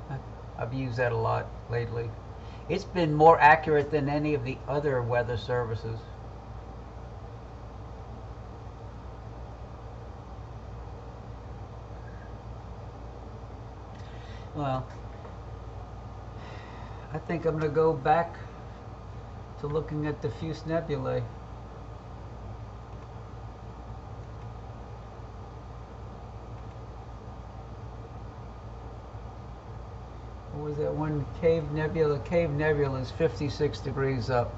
I've used that a lot lately. It's been more accurate than any of the other weather services. Well, I think I'm going to go back to looking at diffuse nebulae. What was that one? Cave Nebula? Cave Nebula is 56 degrees up.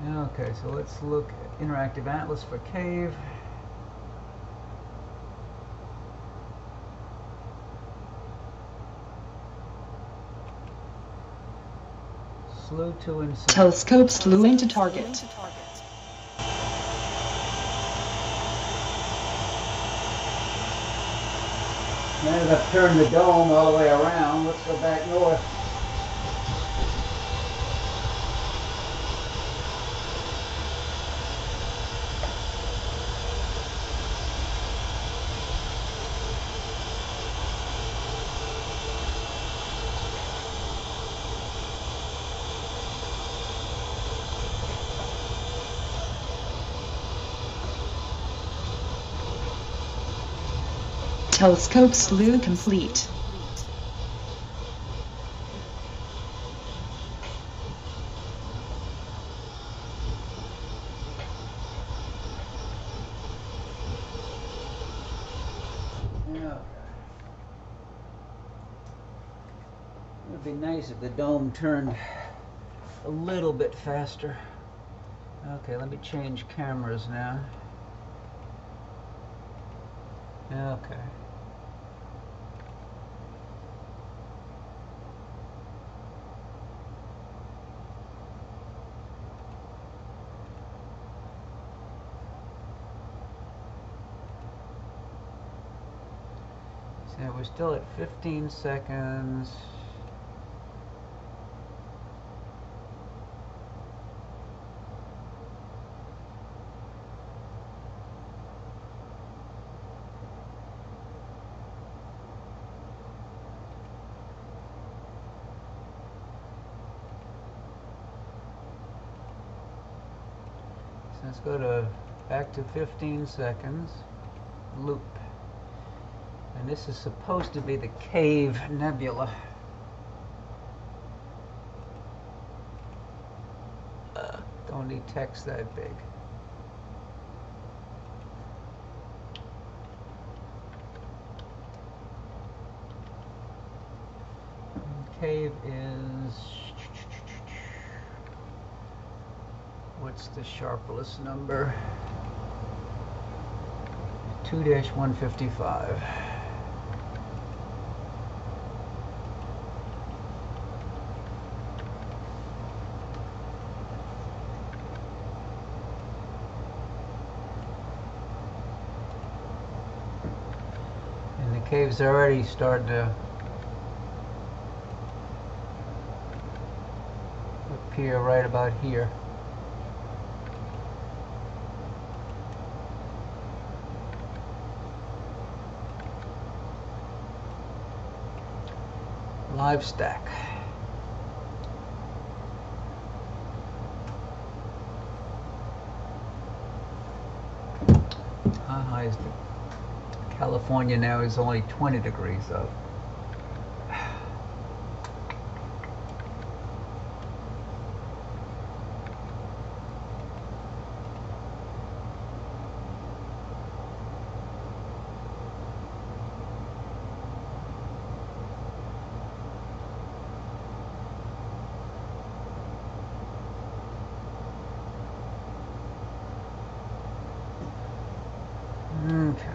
Okay, so let's look at Interactive Atlas for Cave. Slew to insert. Telescope slew into target. Now that I've turned the dome all the way around, let's go back north. Telescope slew complete. Yeah. It would be nice if the dome turned a little bit faster. Okay, let me change cameras now. Okay. So we're still at 15 seconds. So let's go to back to 15 seconds. Loop. And this is supposed to be the Cave Nebula. Don't need text that big. cave is... What's the Sharpless number? 2-155. And the cave's already starting to appear right about here. Live stack. How high is the California now is only 20 degrees up. Okay.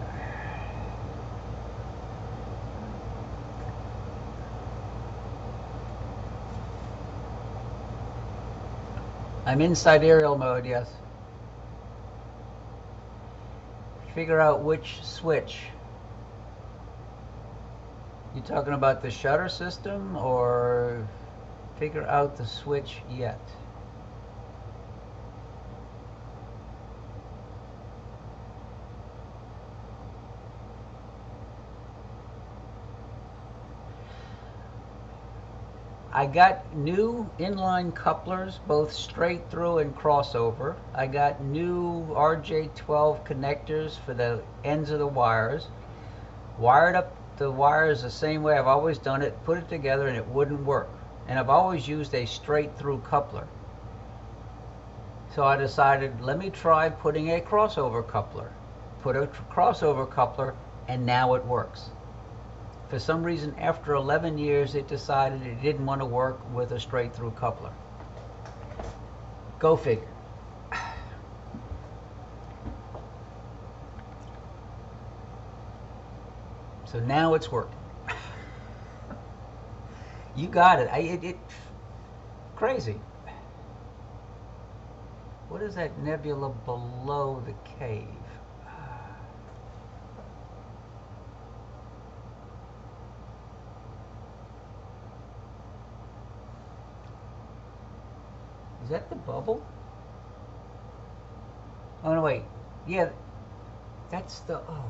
I'm inside aerial mode, yes. Figure out which switch. You talking about the shutter system or figure out the switch yet? I got new inline couplers, both straight through and crossover. I got new RJ12 connectors for the ends of the wires. Wired up the wires the same way I've always done it, put it together and it wouldn't work. And I've always used a straight through coupler. So I decided, let me try putting a crossover coupler. Put a crossover coupler and now it works. For some reason, after 11 years, it decided it didn't want to work with a straight-through coupler. Go figure. So now it's working. You got it. Crazy. What is that nebula below the cave? Is that the bubble? Oh no, wait. Yeah, that's the, oh.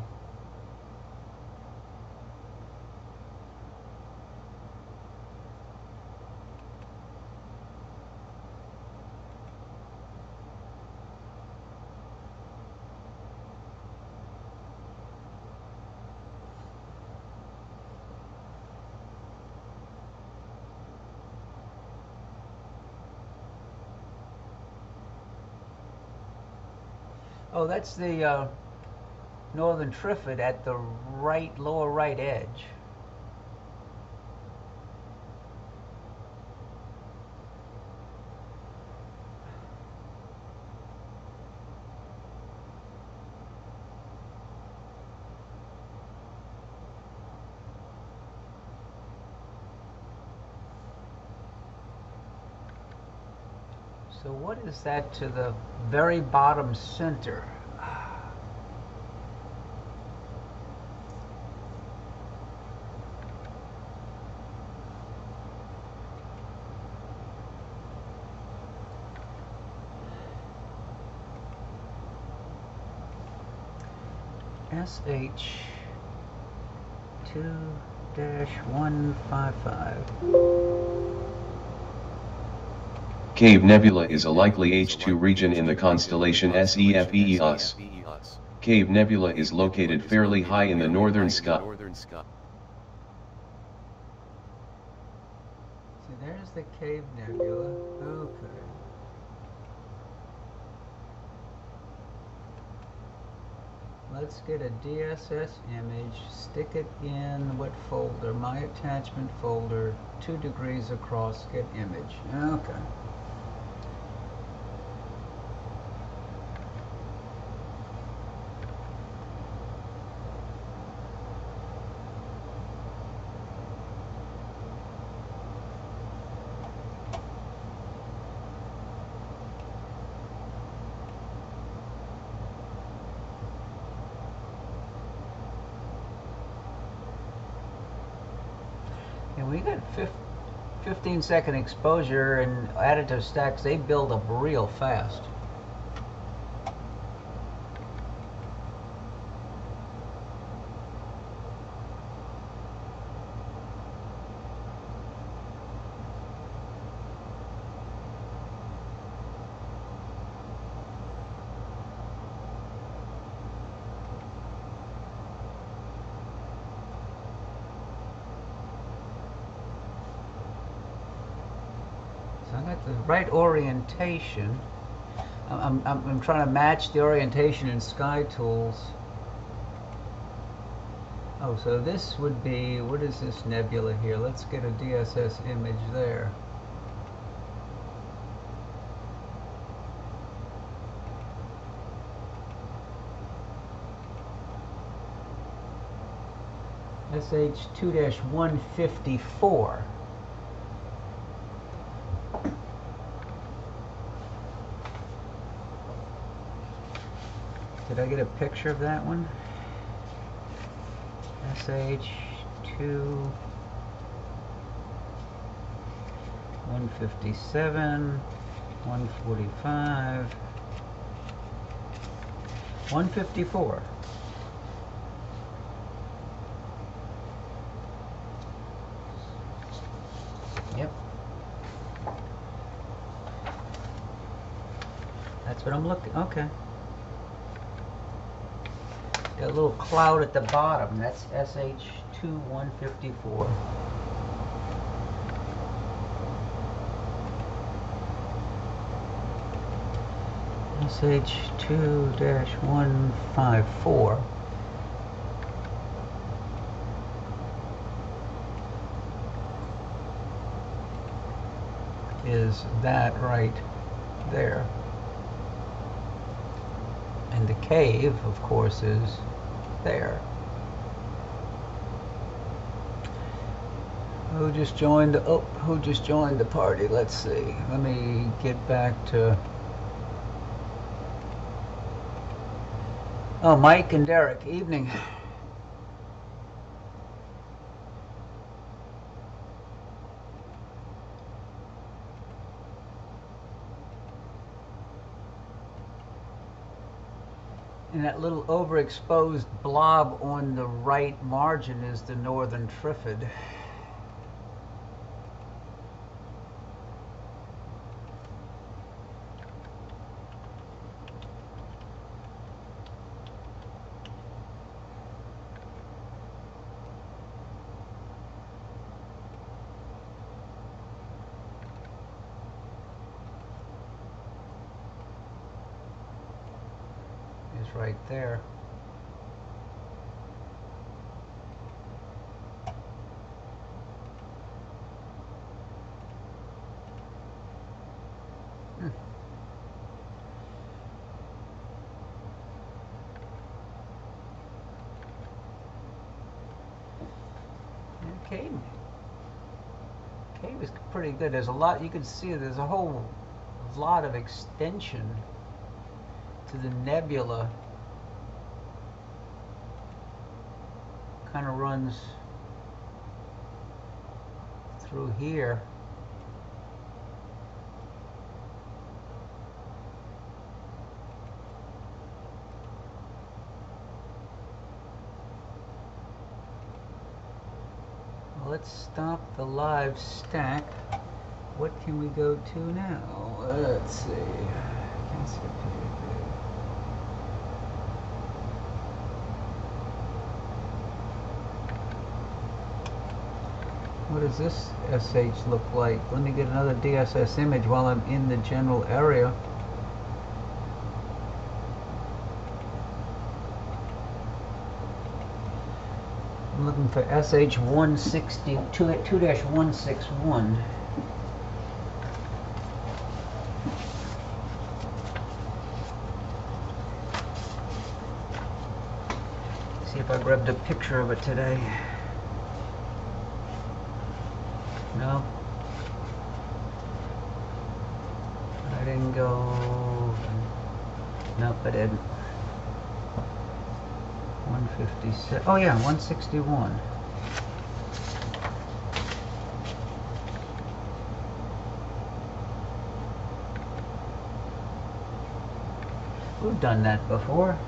Oh, that's the Northern Trifid at the right, lower right edge. So what is that to the very bottom center? SH 2-155. Cave Nebula is a likely H2 region in the constellation Cepheus. Cave Nebula is located fairly high in the northern sky. So there's the Cave Nebula. Okay. Let's get a DSS image, stick it in what folder? My attachment folder, 2 degrees across, get image. Okay. And we got 15-second exposure and additive stacks, they build up real fast. So I got the right orientation. I'm trying to match the orientation in SkyTools. Oh, so this would be, what is this nebula here? Let's get a DSS image there. SH2-154. Did I get a picture of that one? SH2 157 145 154. Yep. That's what I'm looking. Okay. Got a little cloud at the bottom. That's SH2 154. SH2-154 is that right there. And the cave, of course, is there. Who just joined the, oh, who just joined the party? Let's see. Let me get back to, oh, Mike and Derek, evening. And that little overexposed blob on the right margin is the northern Trifid. Is right there. Cave is pretty good. There's a lot, you can see there's a whole lot of extension to the nebula. Kind of runs through here. Let's stop the live stack. What can we go to now? Let's see. Can't see a preview. What does this SH look like? Let me get another DSS image while I'm in the general area. I'm looking for SH160 2-161. See if I grabbed a picture of it today. No. I didn't go. Nope, I didn't. 156. Oh yeah, 161. We've done that before.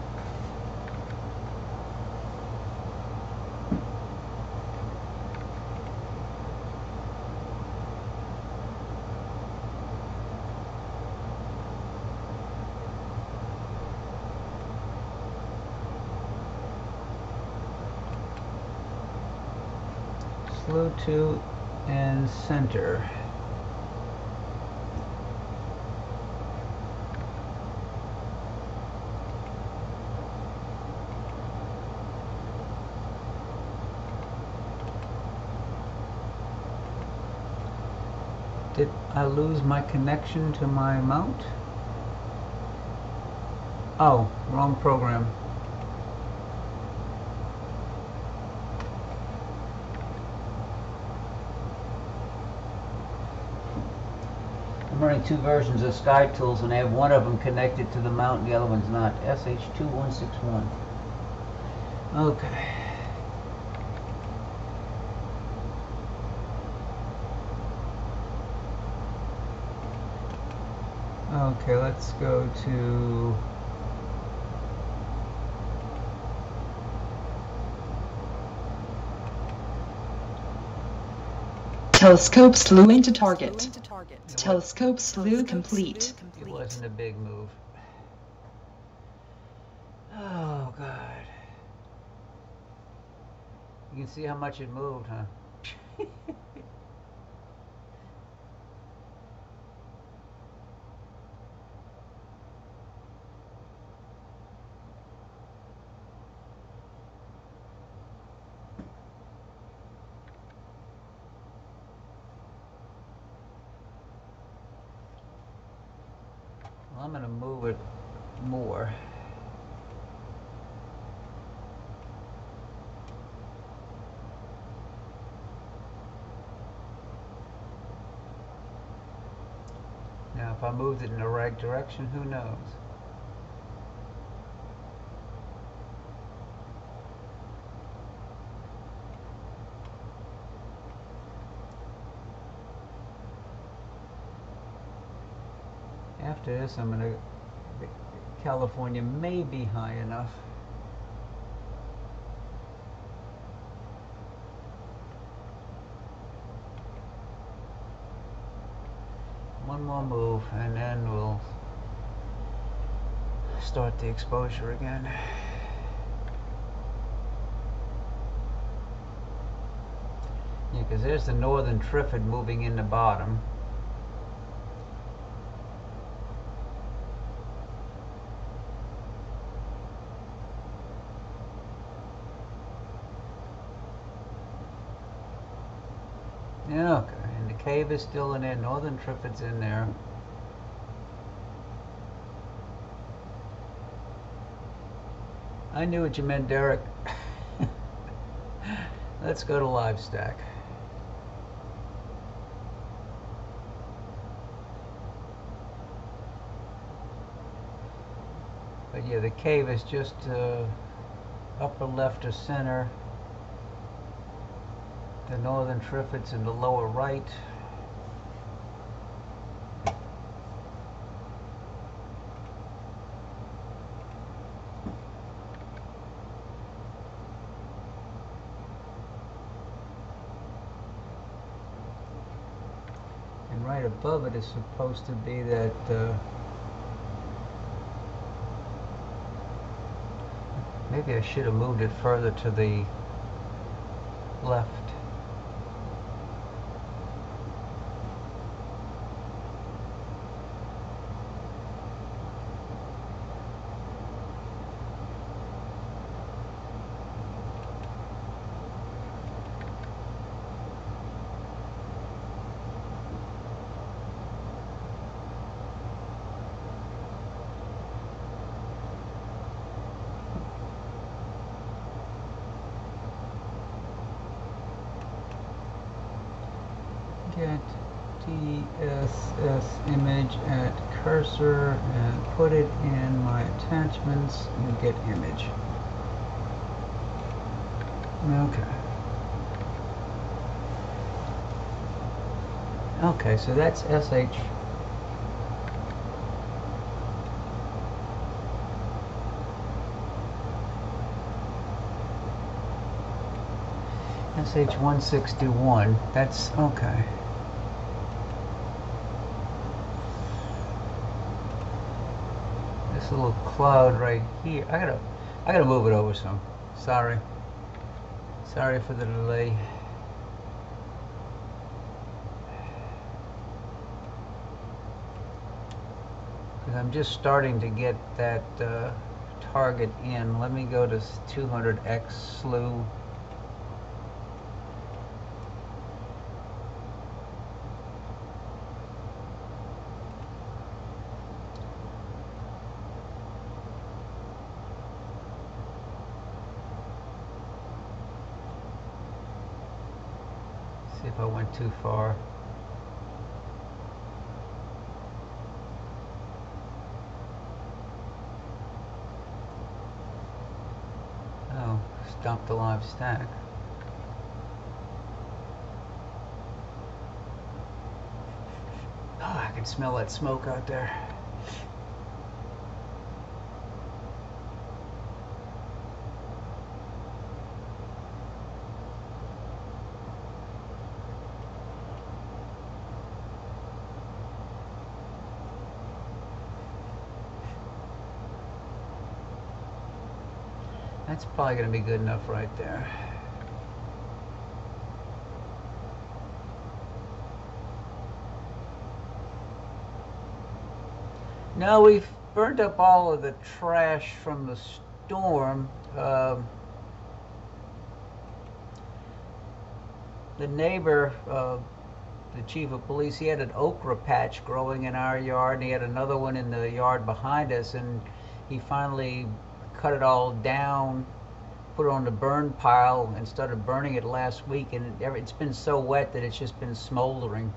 Slow to and center. Did I lose my connection to my mount? Oh, wrong program. I'm running two versions of SkyTools, and I have one of them connected to the mount and the other one's not. SH2161. Okay. Okay, let's go to Telescope slew into target. Telescope slew complete. It wasn't a big move. Oh, God. You can see how much it moved, huh? Well, I'm going to move it more. Now, if I moved it in the right direction, who knows? After this, I'm going to... California may be high enough. One more move, and then we'll start the exposure again. Yeah, because there's the northern Trifid moving in the bottom. Yeah, okay, and the cave is still in there, northern Trifid's in there. I knew what you meant, Derek. Let's go to LiveStack. But yeah, the cave is just upper left or center. The northern Trifid's in the lower right. And right above it is supposed to be that maybe I should have moved it further to the left. get TSS image at cursor and put it in my attachments and get image. Okay. Okay, so that's SH. SH161. That's okay. This little cloud right here. I gotta move it over some. Sorry for the delay. Because I'm just starting to get that target in. Let me go to 200x slew. See if I went too far. Oh, stopped the live stack. Oh, I can smell that smoke out there. That's probably going to be good enough right there. Now we've burned up all of the trash from the storm. The neighbor, the chief of police, he had an okra patch growing in our yard, and he had another one in the yard behind us, and he finally cut it all down, put it on the burn pile, and started burning it last week, and it's been so wet that it's just been smoldering.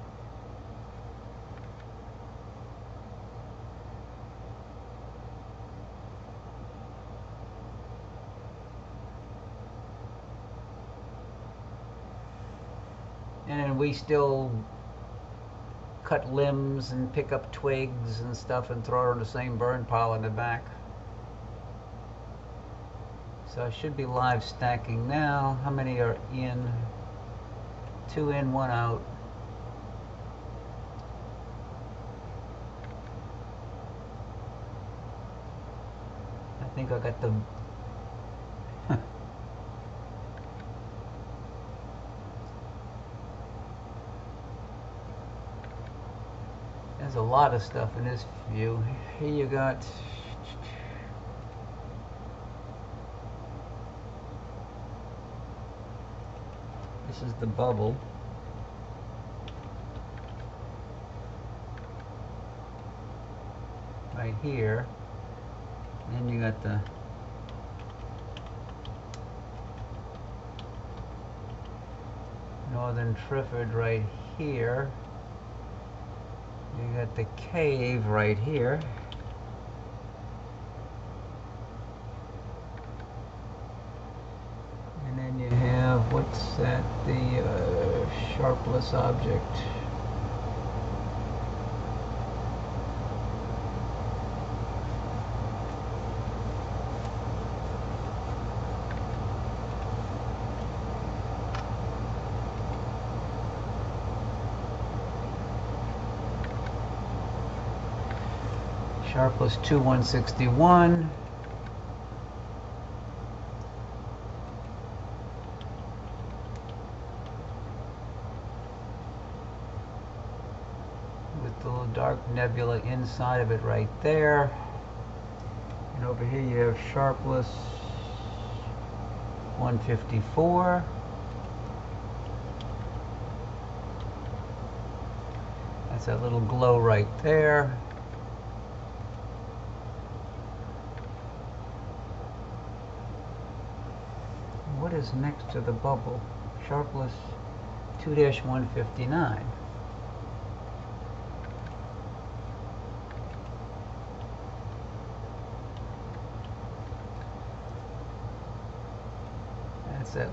And then we still cut limbs and pick up twigs and stuff and throw it on the same burn pile in the back. So I should be live stacking now. How many are in? 2 in, 1 out. I think I got the... There's a lot of stuff in this view. Here you got... This is the bubble. Right here. And you got the Northern Triffid right here. You got the cave right here. And then you have, what's that, the sharpless object. Sharpless 2161. With the little dark nebula inside of it right there. And over here you have Sharpless 154. That's that little glow right there. What is next to the bubble? Sharpless 2-159. That's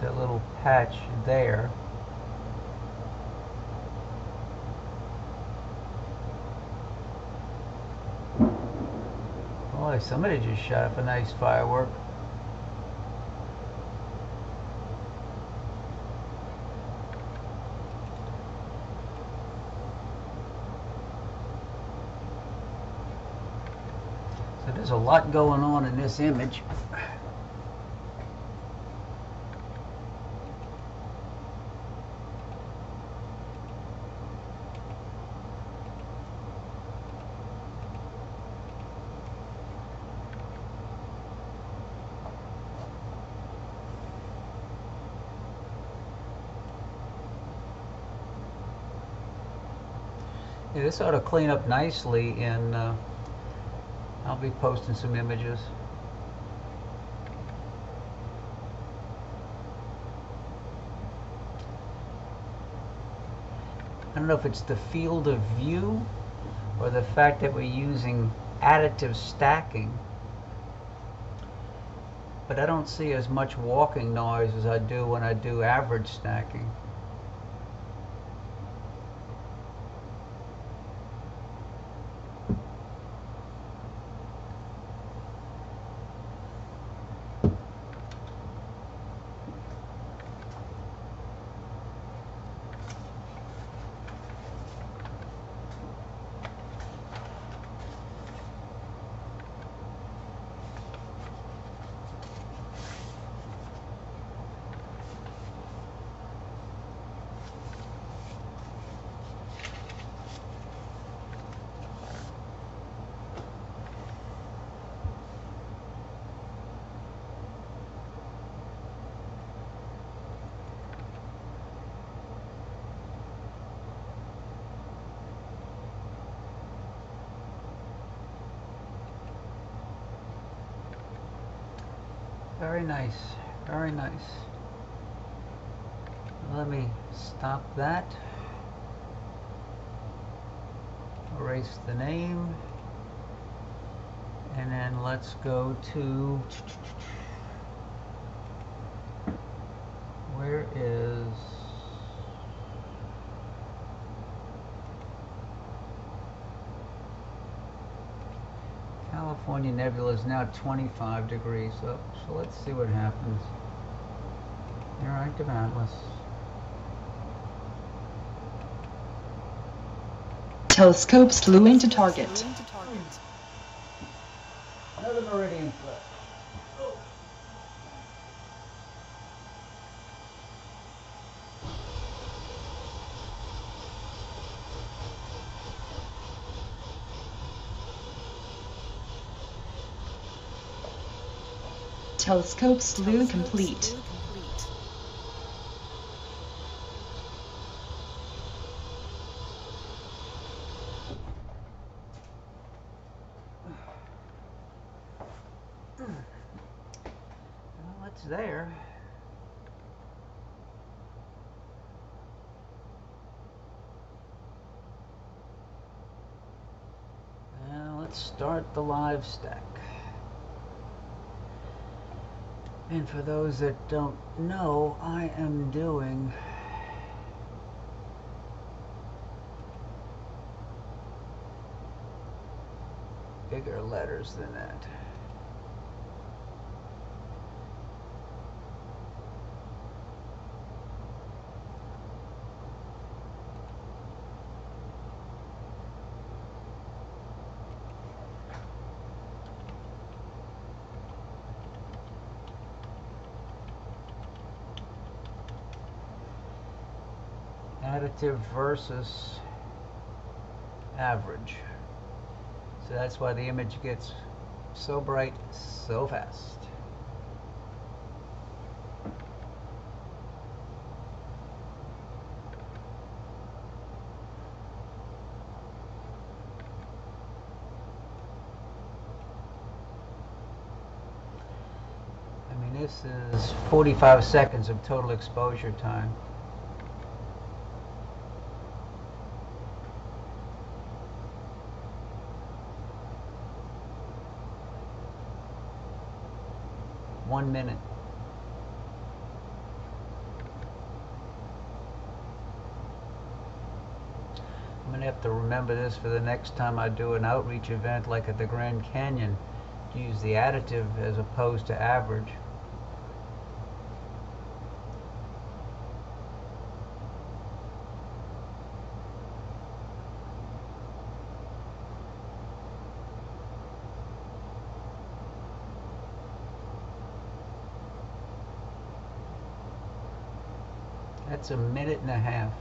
that little patch there. Boy, somebody just shot up a nice firework. So there's a lot going on in this image. Yeah, this ought to clean up nicely, and I'll be posting some images. I don't know if it's the field of view or the fact that we're using additive stacking, but I don't see as much walking noise as I do when I do average stacking. Very nice, very nice. Let me stop that. Erase the name. And then let's go to, where is, California Nebula is now 25 degrees up, so let's see what happens. Interactive Atlas. Telescopes flew into target. Another meridian flip. Oh. Telescope slew complete. Well, it's there. Now let's start the live stack. And for those that don't know, I am doing bigger letters than that. Additive versus average. So that's why the image gets so bright so fast. I mean, this is 45 seconds of total exposure time. 1 minute. I'm going to have to remember this for the next time I do an outreach event like at the Grand Canyon, to use the additive as opposed to average. That's a minute and a half.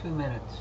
Two minutes.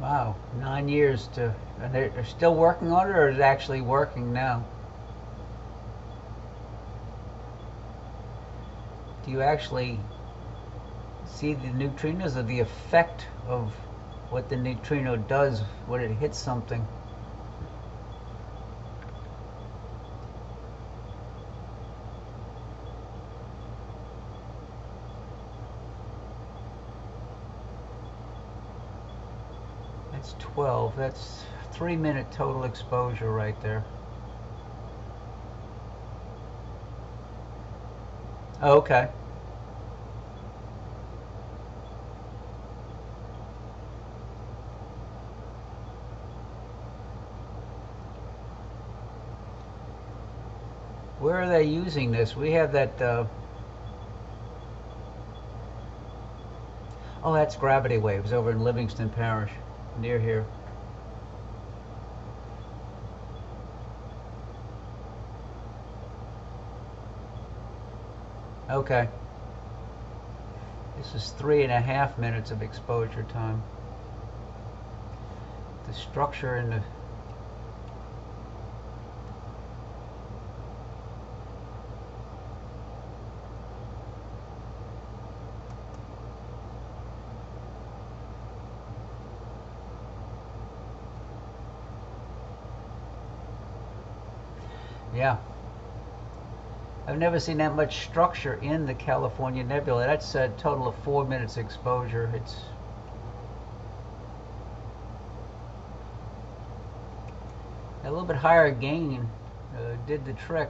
Wow, 9 years to, and they're still working on it, or is it actually working now? Do you actually see the neutrinos, or the effect of what the neutrino does when it hits something? That's 12. That's 3 minute total exposure right there. Oh, okay. Where are they using this? We have that. Oh, that's gravity waves over in Livingston Parish, near here. Okay. This is 3.5 minutes of exposure time. The structure in the yeah. I've never seen that much structure in the California Nebula. That's a total of 4 minutes exposure. It's a little bit higher gain did the trick.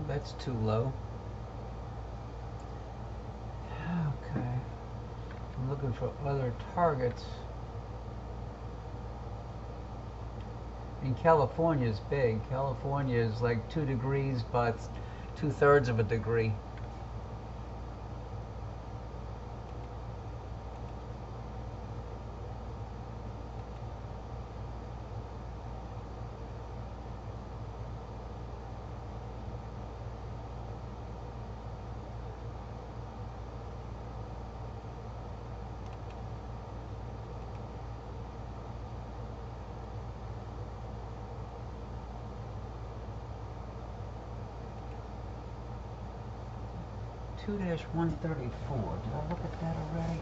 That's too low. Okay. I'm looking for other targets. And California is big. California is like 2 degrees, but 2/3 of a degree. -134. Did I look at that already?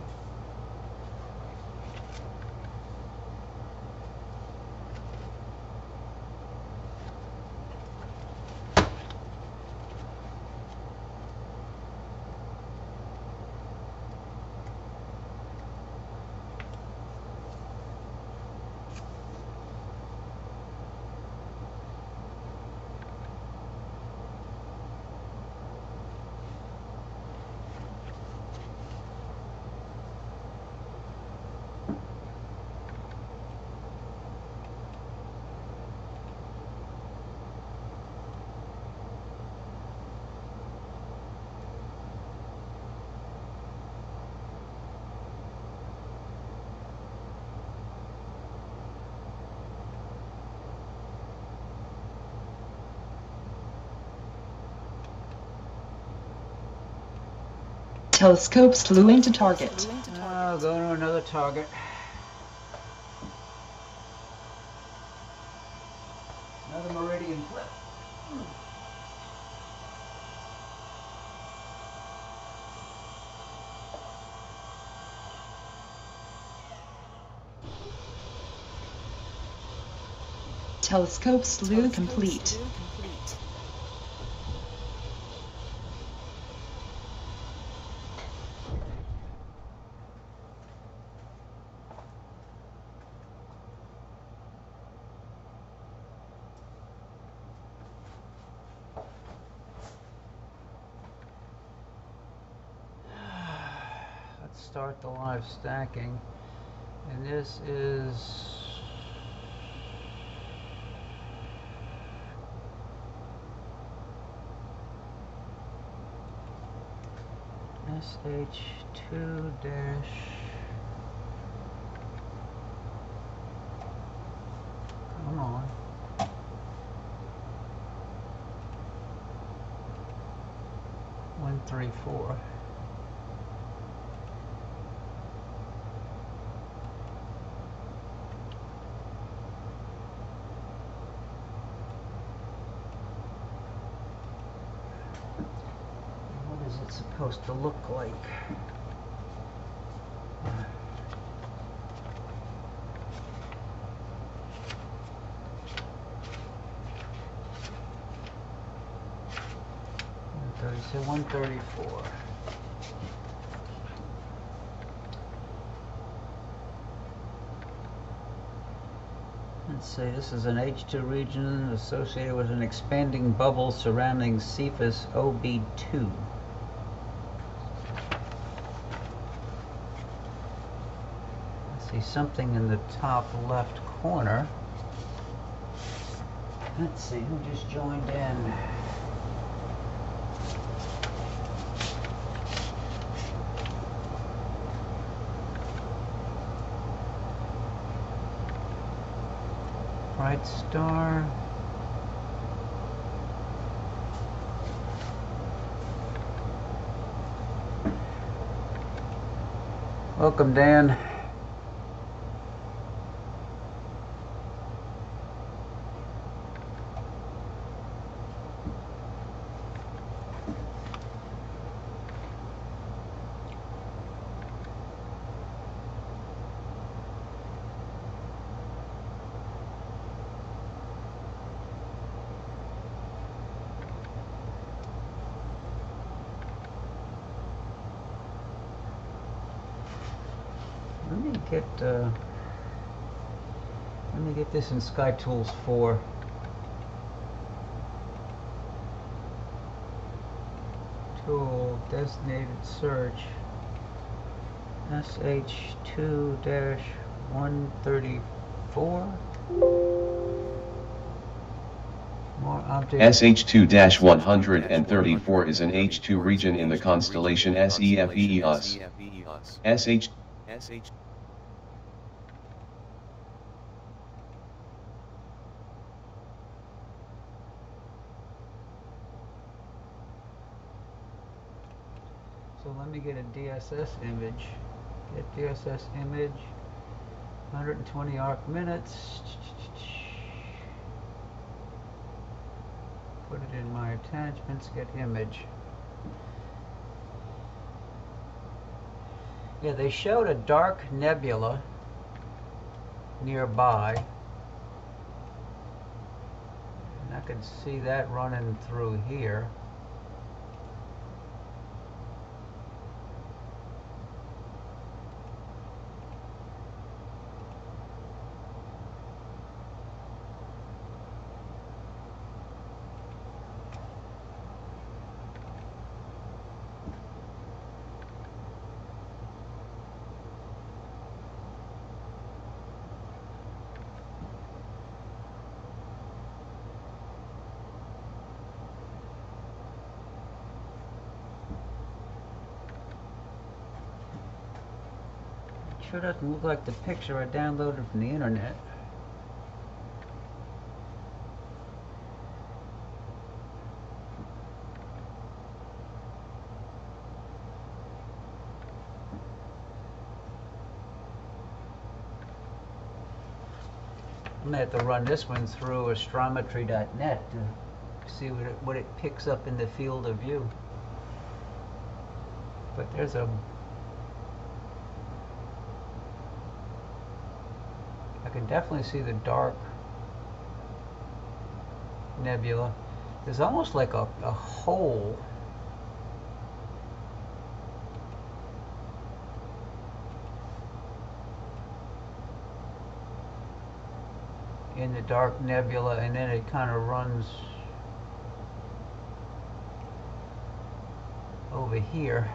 Telescope slew into target. Oh, go to another target. Another meridian flip. Telescope slew complete. Let's start the live stacking. And this is SH2 dash come on. One, 3, 4. What is it supposed to look like? So 134. Let's see, this is an H2 region associated with an expanding bubble surrounding Cephas OB2. I see something in the top left corner. Let's see, who just joined in? Bright star. Welcome, Dan. Let me get this in SkyTools 4. Tool designated search SH2-134. More objects. SH2-134 is an H2 region in the constellation Cepheus. SH So let me get a DSS image. Get DSS image. 120 arc minutes. Put it in my attachments. Get image. Yeah, they showed a dark nebula nearby. And I could see that running through here. Sure doesn't look like the picture I downloaded from the internet. I'm gonna have to run this one through astrometry.net to see what it picks up in the field of view. But there's a... I can definitely see the dark nebula. There's almost like a hole in the dark nebula, and then it kind of runs over here.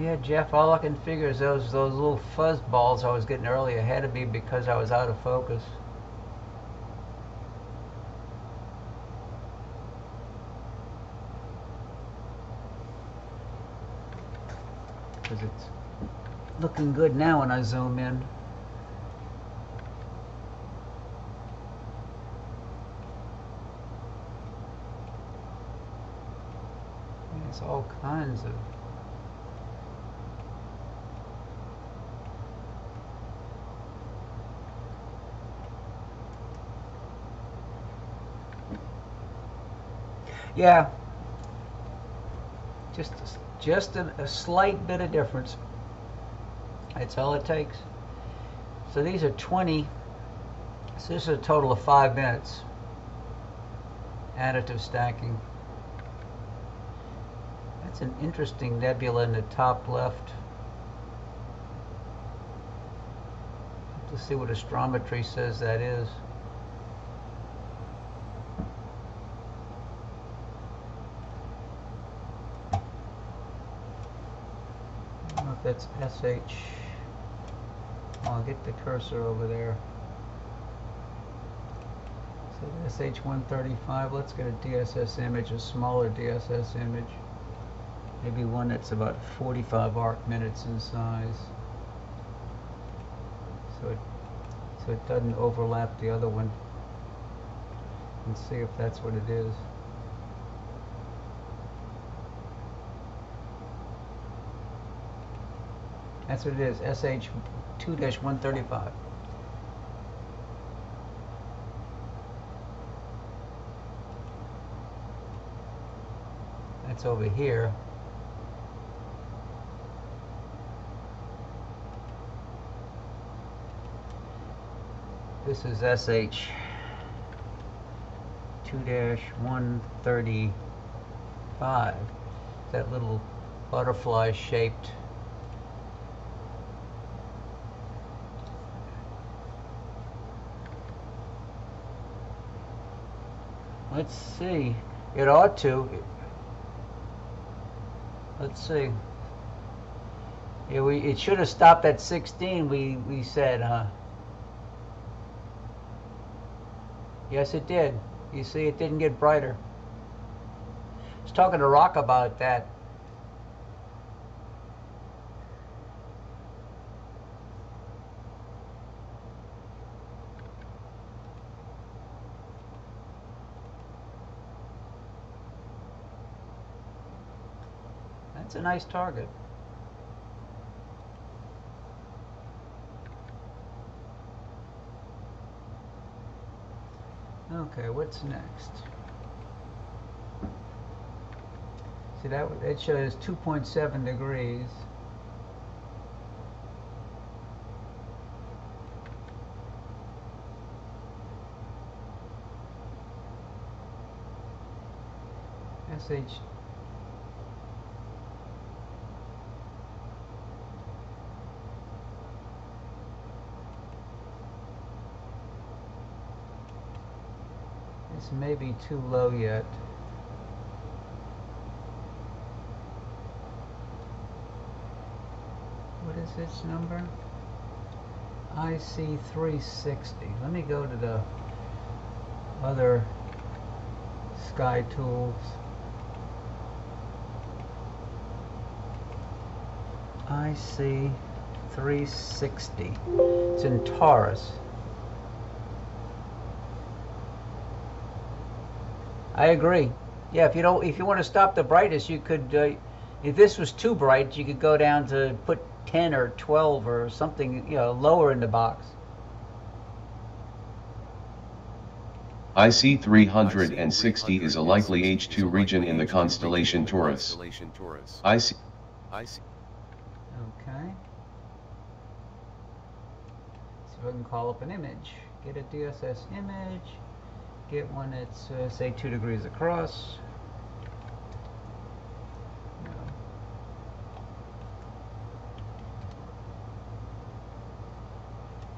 Yeah, Jeff, all I can figure is those little fuzz balls I was getting earlier had to be because I was out of focus. Because it's looking good now when I zoom in. There's all kinds of... Yeah, just a slight bit of difference. That's all it takes. So these are 20. So this is a total of 5 minutes. Additive stacking. That's an interesting nebula in the top left. Let's see what astrometry says that is. That's SH. I'll get the cursor over there. So SH135. Let's get a DSS image, a smaller DSS image. Maybe one that's about 45 arc minutes in size. So it doesn't overlap the other one. And see if that's what it is. That's what it is, SH2-135. That's over here. This is SH2-135. That little butterfly shaped. Let's see. It ought to. Let's see. Yeah, it should have stopped at 16. We said, huh? Yes, it did. You see, it didn't get brighter. I was talking to Rock about that. That's a nice target. Okay, what's next? See, it shows 2.7 degrees. SH. This may be too low yet. What is its number? IC 360. Let me go to the other sky tools. IC 360. It's in Taurus. I agree. Yeah, if you want to stop the brightness, you could. If this was too bright, you could go down to put 10 or 12 or something, lower in the box. IC 360 is a likely H2 region in the constellation Taurus. IC. Okay. See if I can call up an image. Get a DSS image. Get one that's, say, 2 degrees across.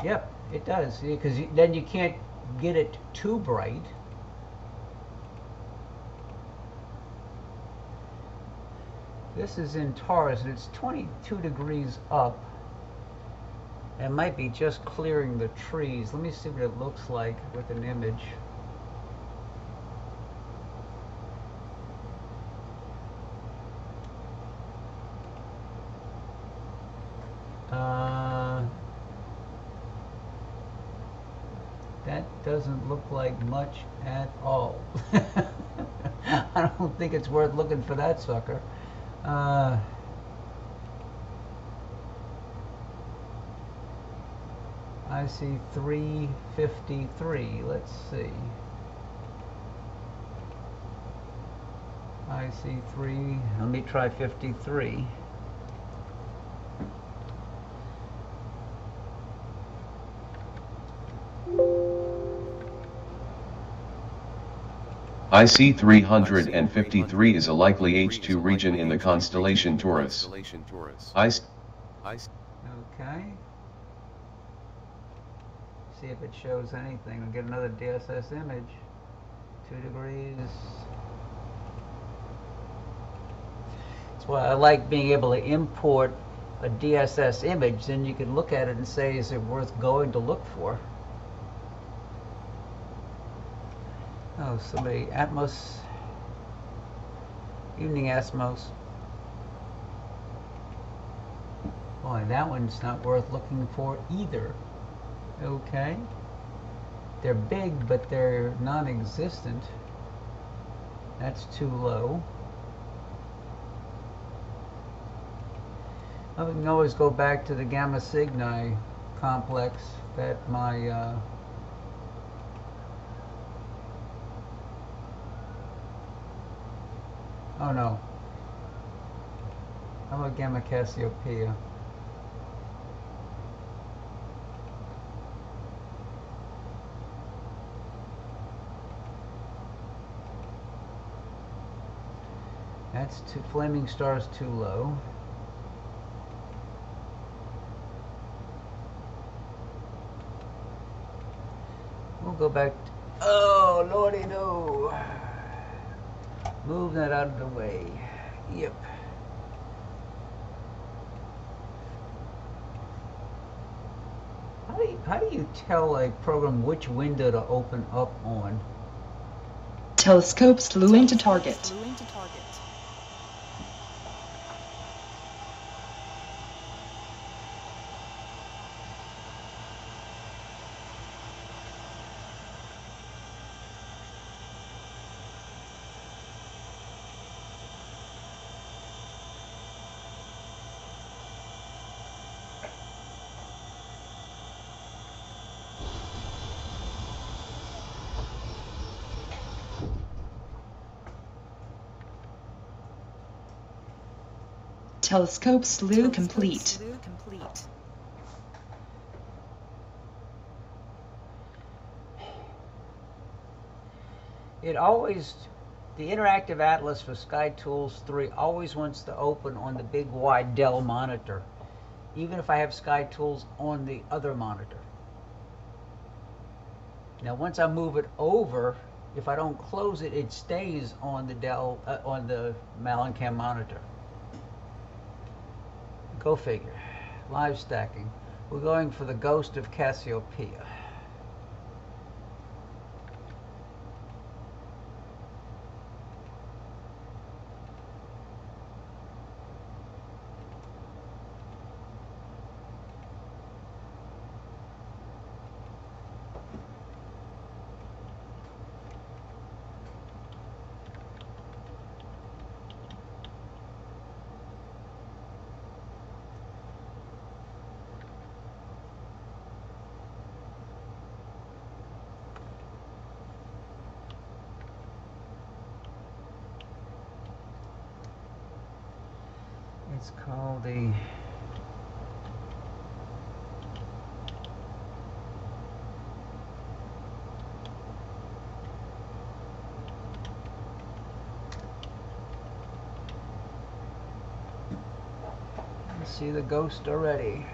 Yep, it does, because then you can't get it too bright. This is in Taurus, and it's 22 degrees up. It might be just clearing the trees. Let me see what it looks like with an image. That doesn't look like much at all. I don't think it's worth looking for that sucker. I see 353. Let's see. I see 3. Let me try 53. IC 353 is a likely H2 region in the constellation Taurus. Okay. See if it shows anything. We'll get another DSS image. 2 degrees. That's why I like being able to import a DSS image. Then you can look at it and say, is it worth going to look for? Oh, somebody, Atmos, evening Atmos. Boy, that one's not worth looking for either. Okay. They're big, but they're non-existent. That's too low. I can always go back to the Gamma Cygni complex that my oh no. How about Gamma Cassiopeia? That's too, Flaming Star's too low. We'll go back to, oh lordy no. Move that out of the way. Yep. How do you tell a program which window to open up on? Telescope slew into target. Telescope slew complete. It always, the Interactive Atlas for SkyTools 3 always wants to open on the big wide Dell monitor, even if I have SkyTools on the other monitor. Now once I move it over, if I don't close it, it stays on the Dell, on the Malincam monitor. Go figure. Live stacking. We're going for the Ghost of Cassiopeia. It's called the see the ghost already.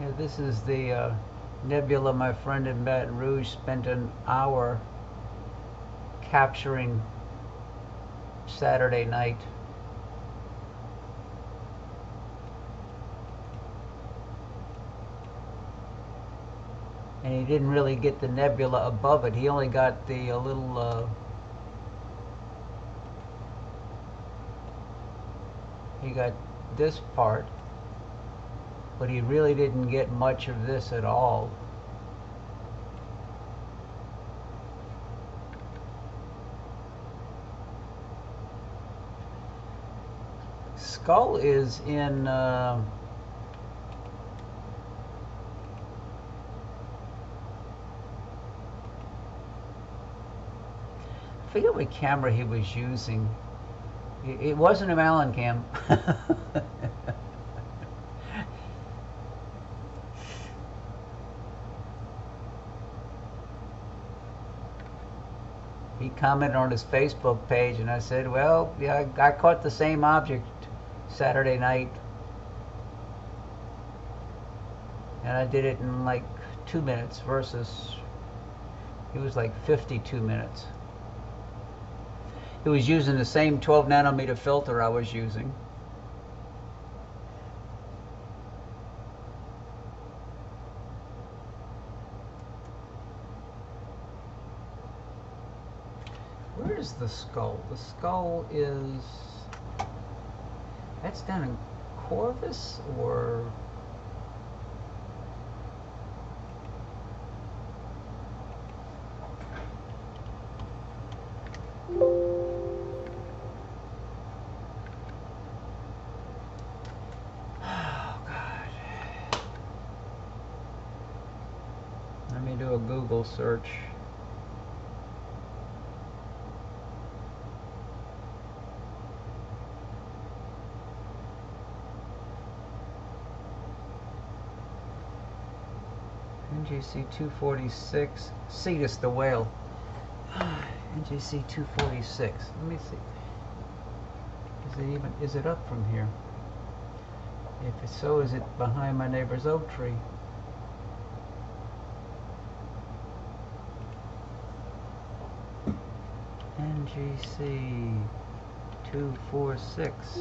Yeah, this is the nebula my friend in Baton Rouge spent an hour capturing Saturday night. And he didn't really get the nebula above it. He only got the little he got this part, but he really didn't get much of this at all. Skull is in I forget what camera he was using. It wasn't a Allen cam. He commented on his Facebook page, and I said, well, yeah, I caught the same object Saturday night. And I did it in like 2 minutes versus it was like 52 minutes. It was using the same 12 nanometer filter I was using. Where is the skull? The skull is... That's down in Corvus, or... Oh, God. Let me do a Google search. NGC 246, Cetus the whale. NGC 246. Let me see. Is it up from here? If it's so, is it behind my neighbor's oak tree? NGC 246.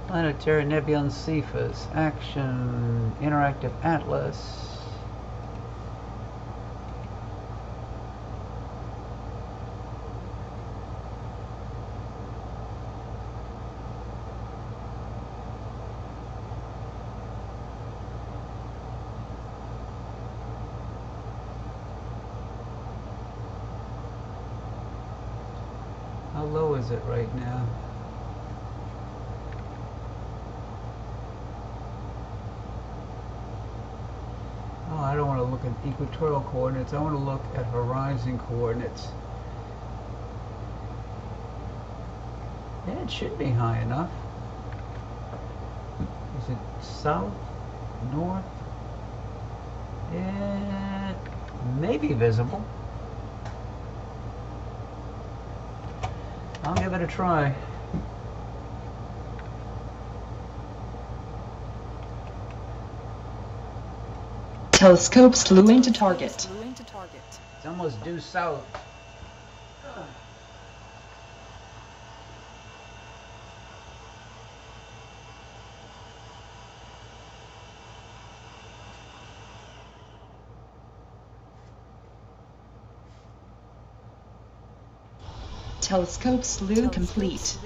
Planetary Nebulon Cephas, Action, Interactive Atlas. How low is it right now? Oh, I don't want to look at equatorial coordinates. I want to look at horizon coordinates. Yeah, it should be high enough. Is it south, north? It may be visible. I'll give it a try. Telescope slew into target. It's almost due south. Telescope slew complete.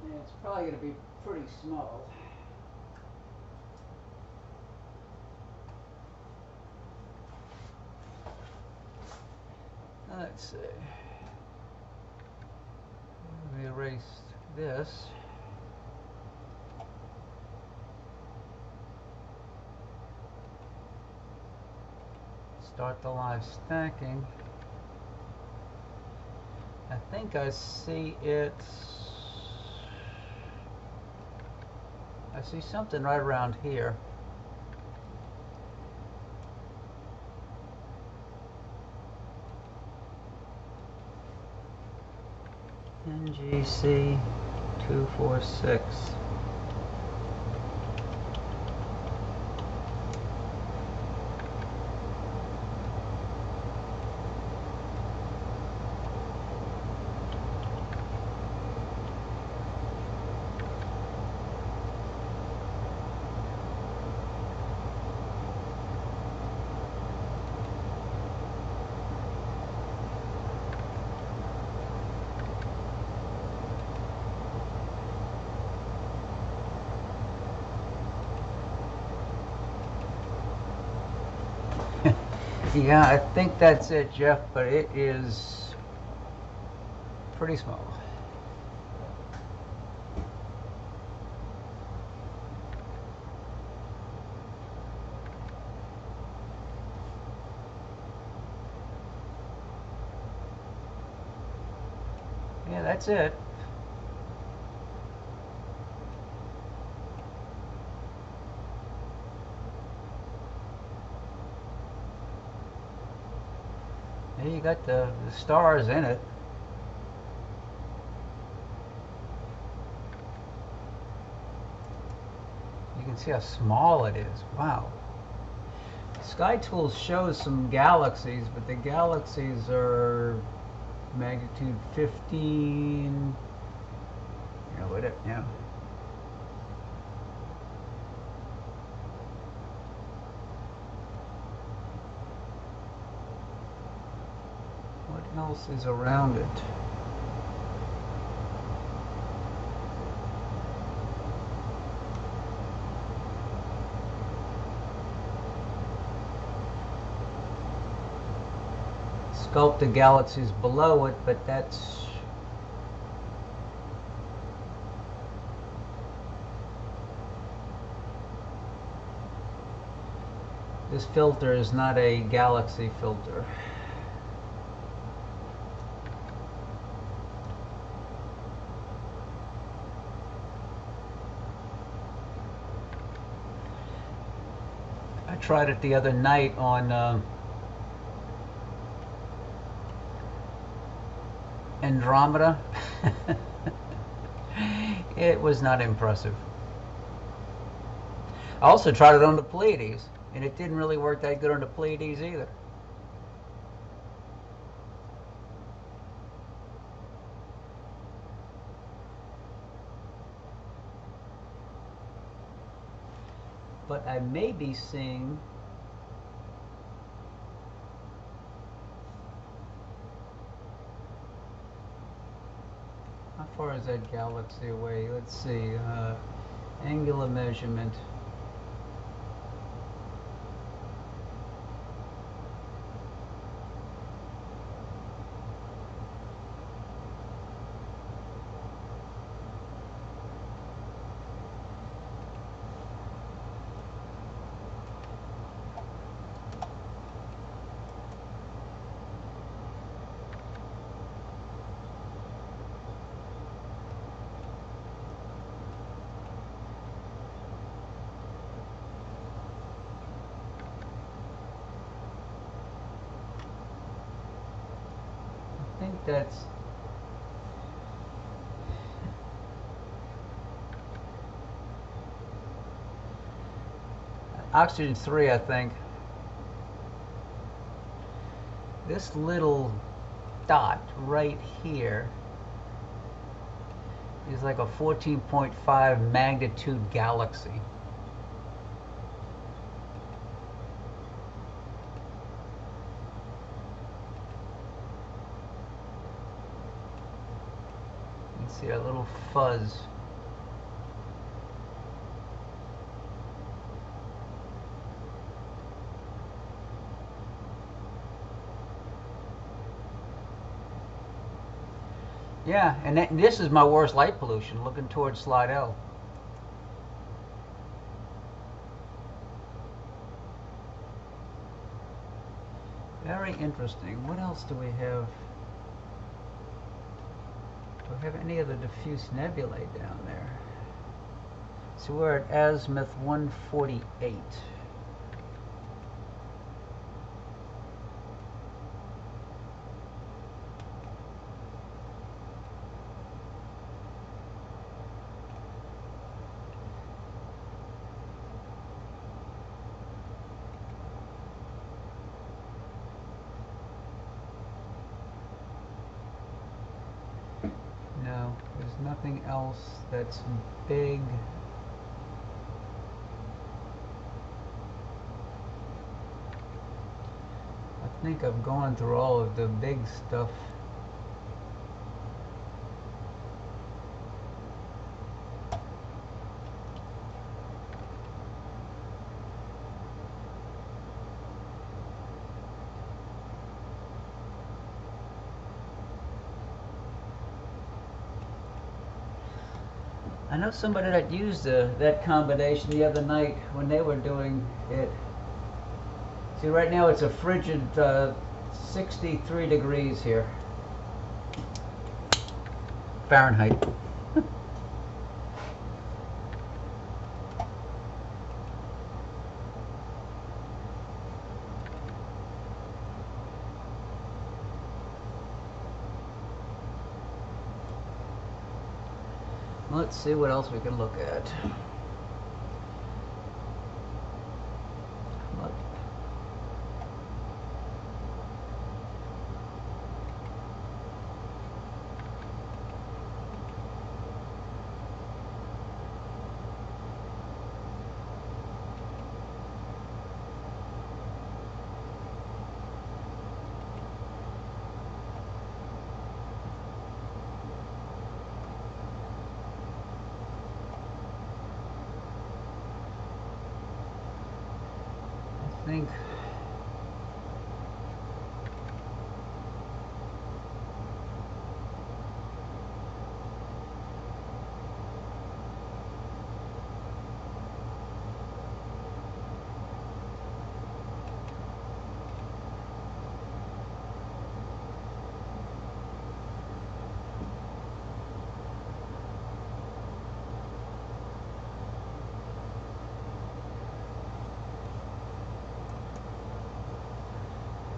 Yeah, it's probably going to be pretty small. Let's see. We erased this. Start the live stacking. I think I see it. I see something right around here. NGC 246. Yeah, I think that's it, Jeff, but it is pretty small. Yeah, that's it. Yeah, you got the stars in it. You can see how small it is. Wow. Sky Tools shows some galaxies, but the galaxies are magnitude 15. You know, what it, yeah. What else is around it? Sculpt the galaxies below it, but that's this filter is not a galaxy filter. I tried it the other night on Andromeda. It was not impressive. I also tried it on the Pleiades, and it didn't really work that good on the Pleiades either. But I may be seeing how far is that galaxy away? Let's see. Angular measurement. that's oxygen 3, I think. This little dot right here is like a 14.5 magnitude galaxy. You can see a little fuzz. Yeah, and this is my worst light pollution, looking towards Slidell. Very interesting. What else do we have? Do we have any of the diffuse nebulae down there? So we're at azimuth 148. No, there's nothing else that's big. I think I've gone through all of the big stuff. I know somebody that used that combination the other night when they were doing it. See, right now it's a frigid 63 degrees here. Fahrenheit. Let's see what else we can look at. Look. I think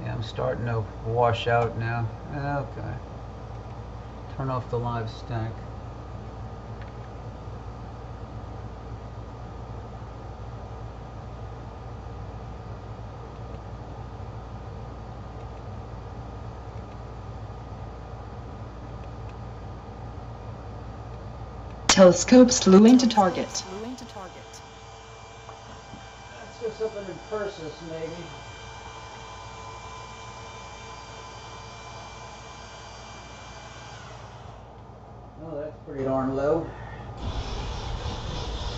I'm starting to wash out now. Okay. Turn off the live stack. Telescope slewing to target. Let's do something in Perseus, maybe. Oh, that's pretty darn low.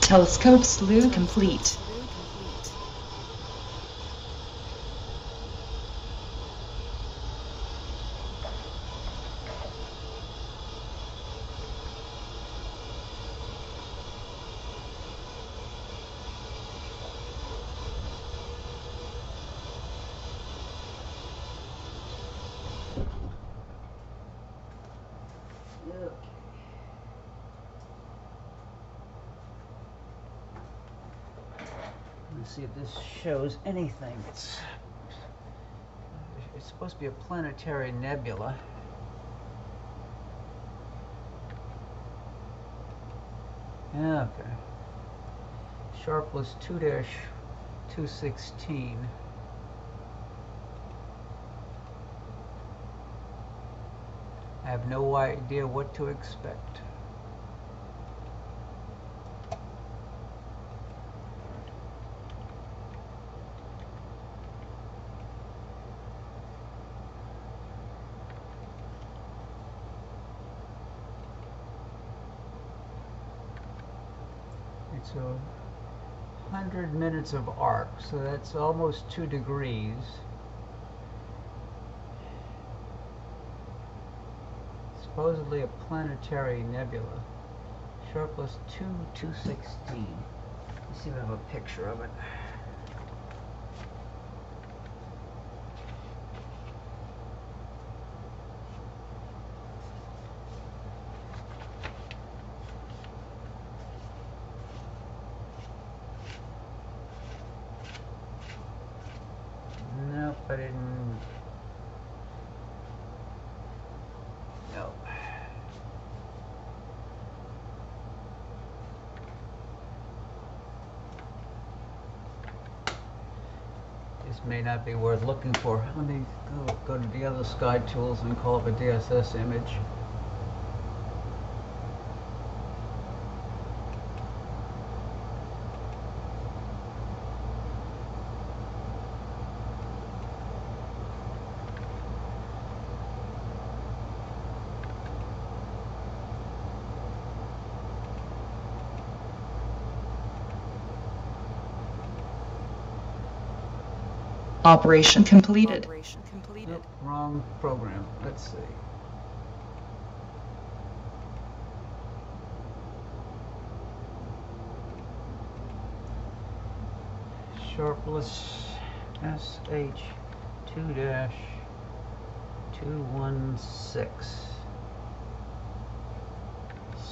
Telescope slew complete. Let's see if this shows anything. It's supposed to be a planetary nebula. Okay. Sharpless 2-216. I have no idea what to expect. It's 100 minutes of arc, so that's almost 2 degrees. Supposedly a planetary nebula. Sharpless 2-216. Let's see if I have a picture of it. Nope, I didn't. Nope. This may not be worth looking for. Let me go to the other Sky Tools and call up a DSS image. Operation completed. Operation completed. Nope, wrong program. Let's see. Sharpless SH 2-216.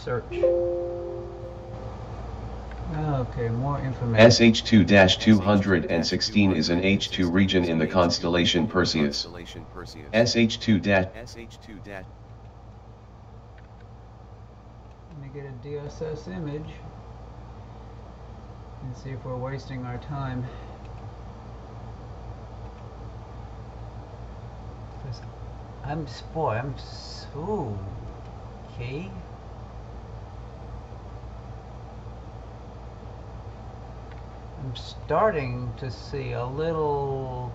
Search. Okay, more information. SH2-216 is an H2 region in the constellation Perseus. SH2- Let me get a DSS image and see if we're wasting our time. 'Cause okay. I'm starting to see a little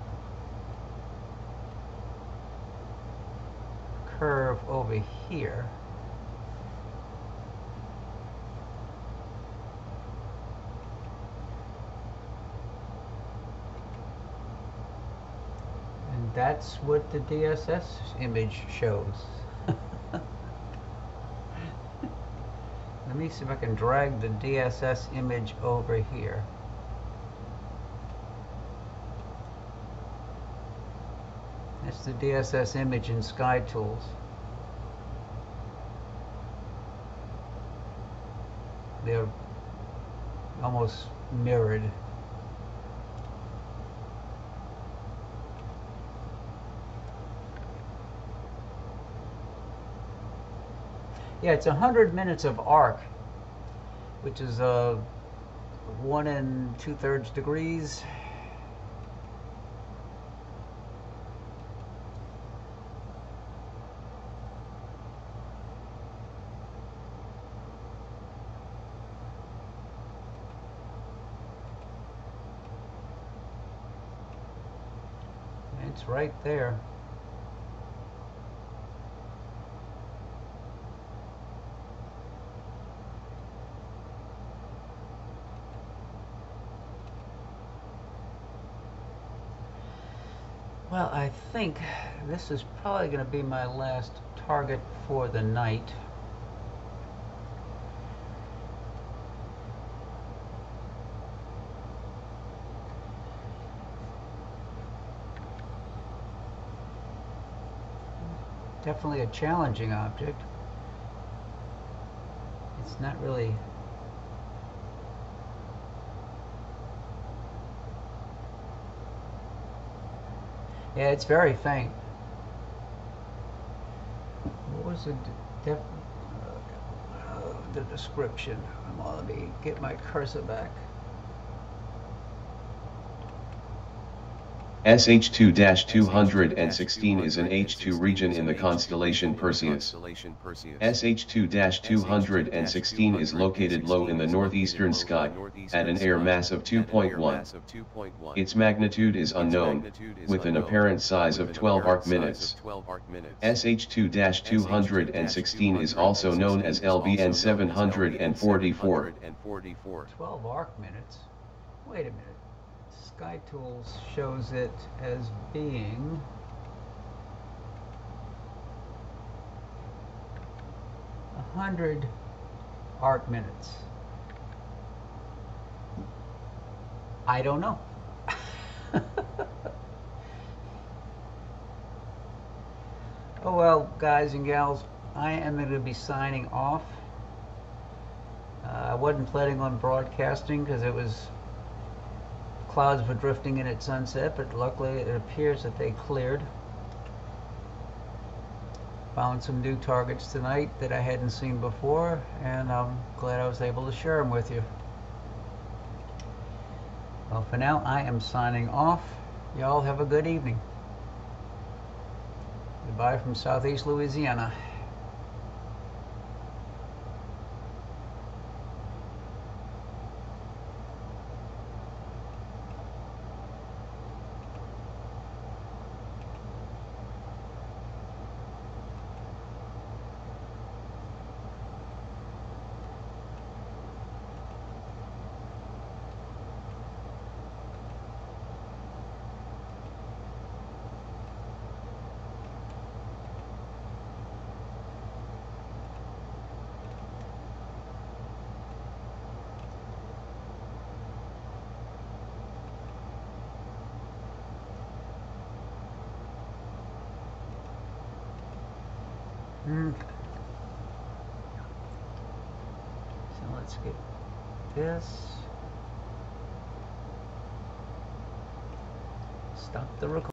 curve over here. And that's what the DSS image shows. Let me see if I can drag the DSS image over here. That's the DSS image in Sky Tools. They're almost mirrored. Yeah, it's 100 minutes of arc, which is 1 2/3 degrees. It's right there. Well, I think this is probably going to be my last target for the night. Definitely a challenging object. It's not really... Yeah, it's very faint. What was the the description. Well, let me get my cursor back. SH2-216 is an H2 region in the constellation Perseus. SH2-216 is located low in the northeastern sky, at an air mass of 2.1. Its magnitude is unknown, with an apparent size of 12 arc-minutes. SH2-216 is also known as LBN 744. 12 arc-minutes? Wait a minute. SkyTools shows it as being 100 arc-minutes. I don't know. Oh well, guys and gals, I am going to be signing off. I wasn't planning on broadcasting because it was clouds were drifting in at sunset, but luckily it appears that they cleared. Found some new targets tonight that I hadn't seen before, and I'm glad I was able to share them with you. Well, for now, I am signing off. Y'all have a good evening. Goodbye from Southeast Louisiana. So let's get this. Stop the recording.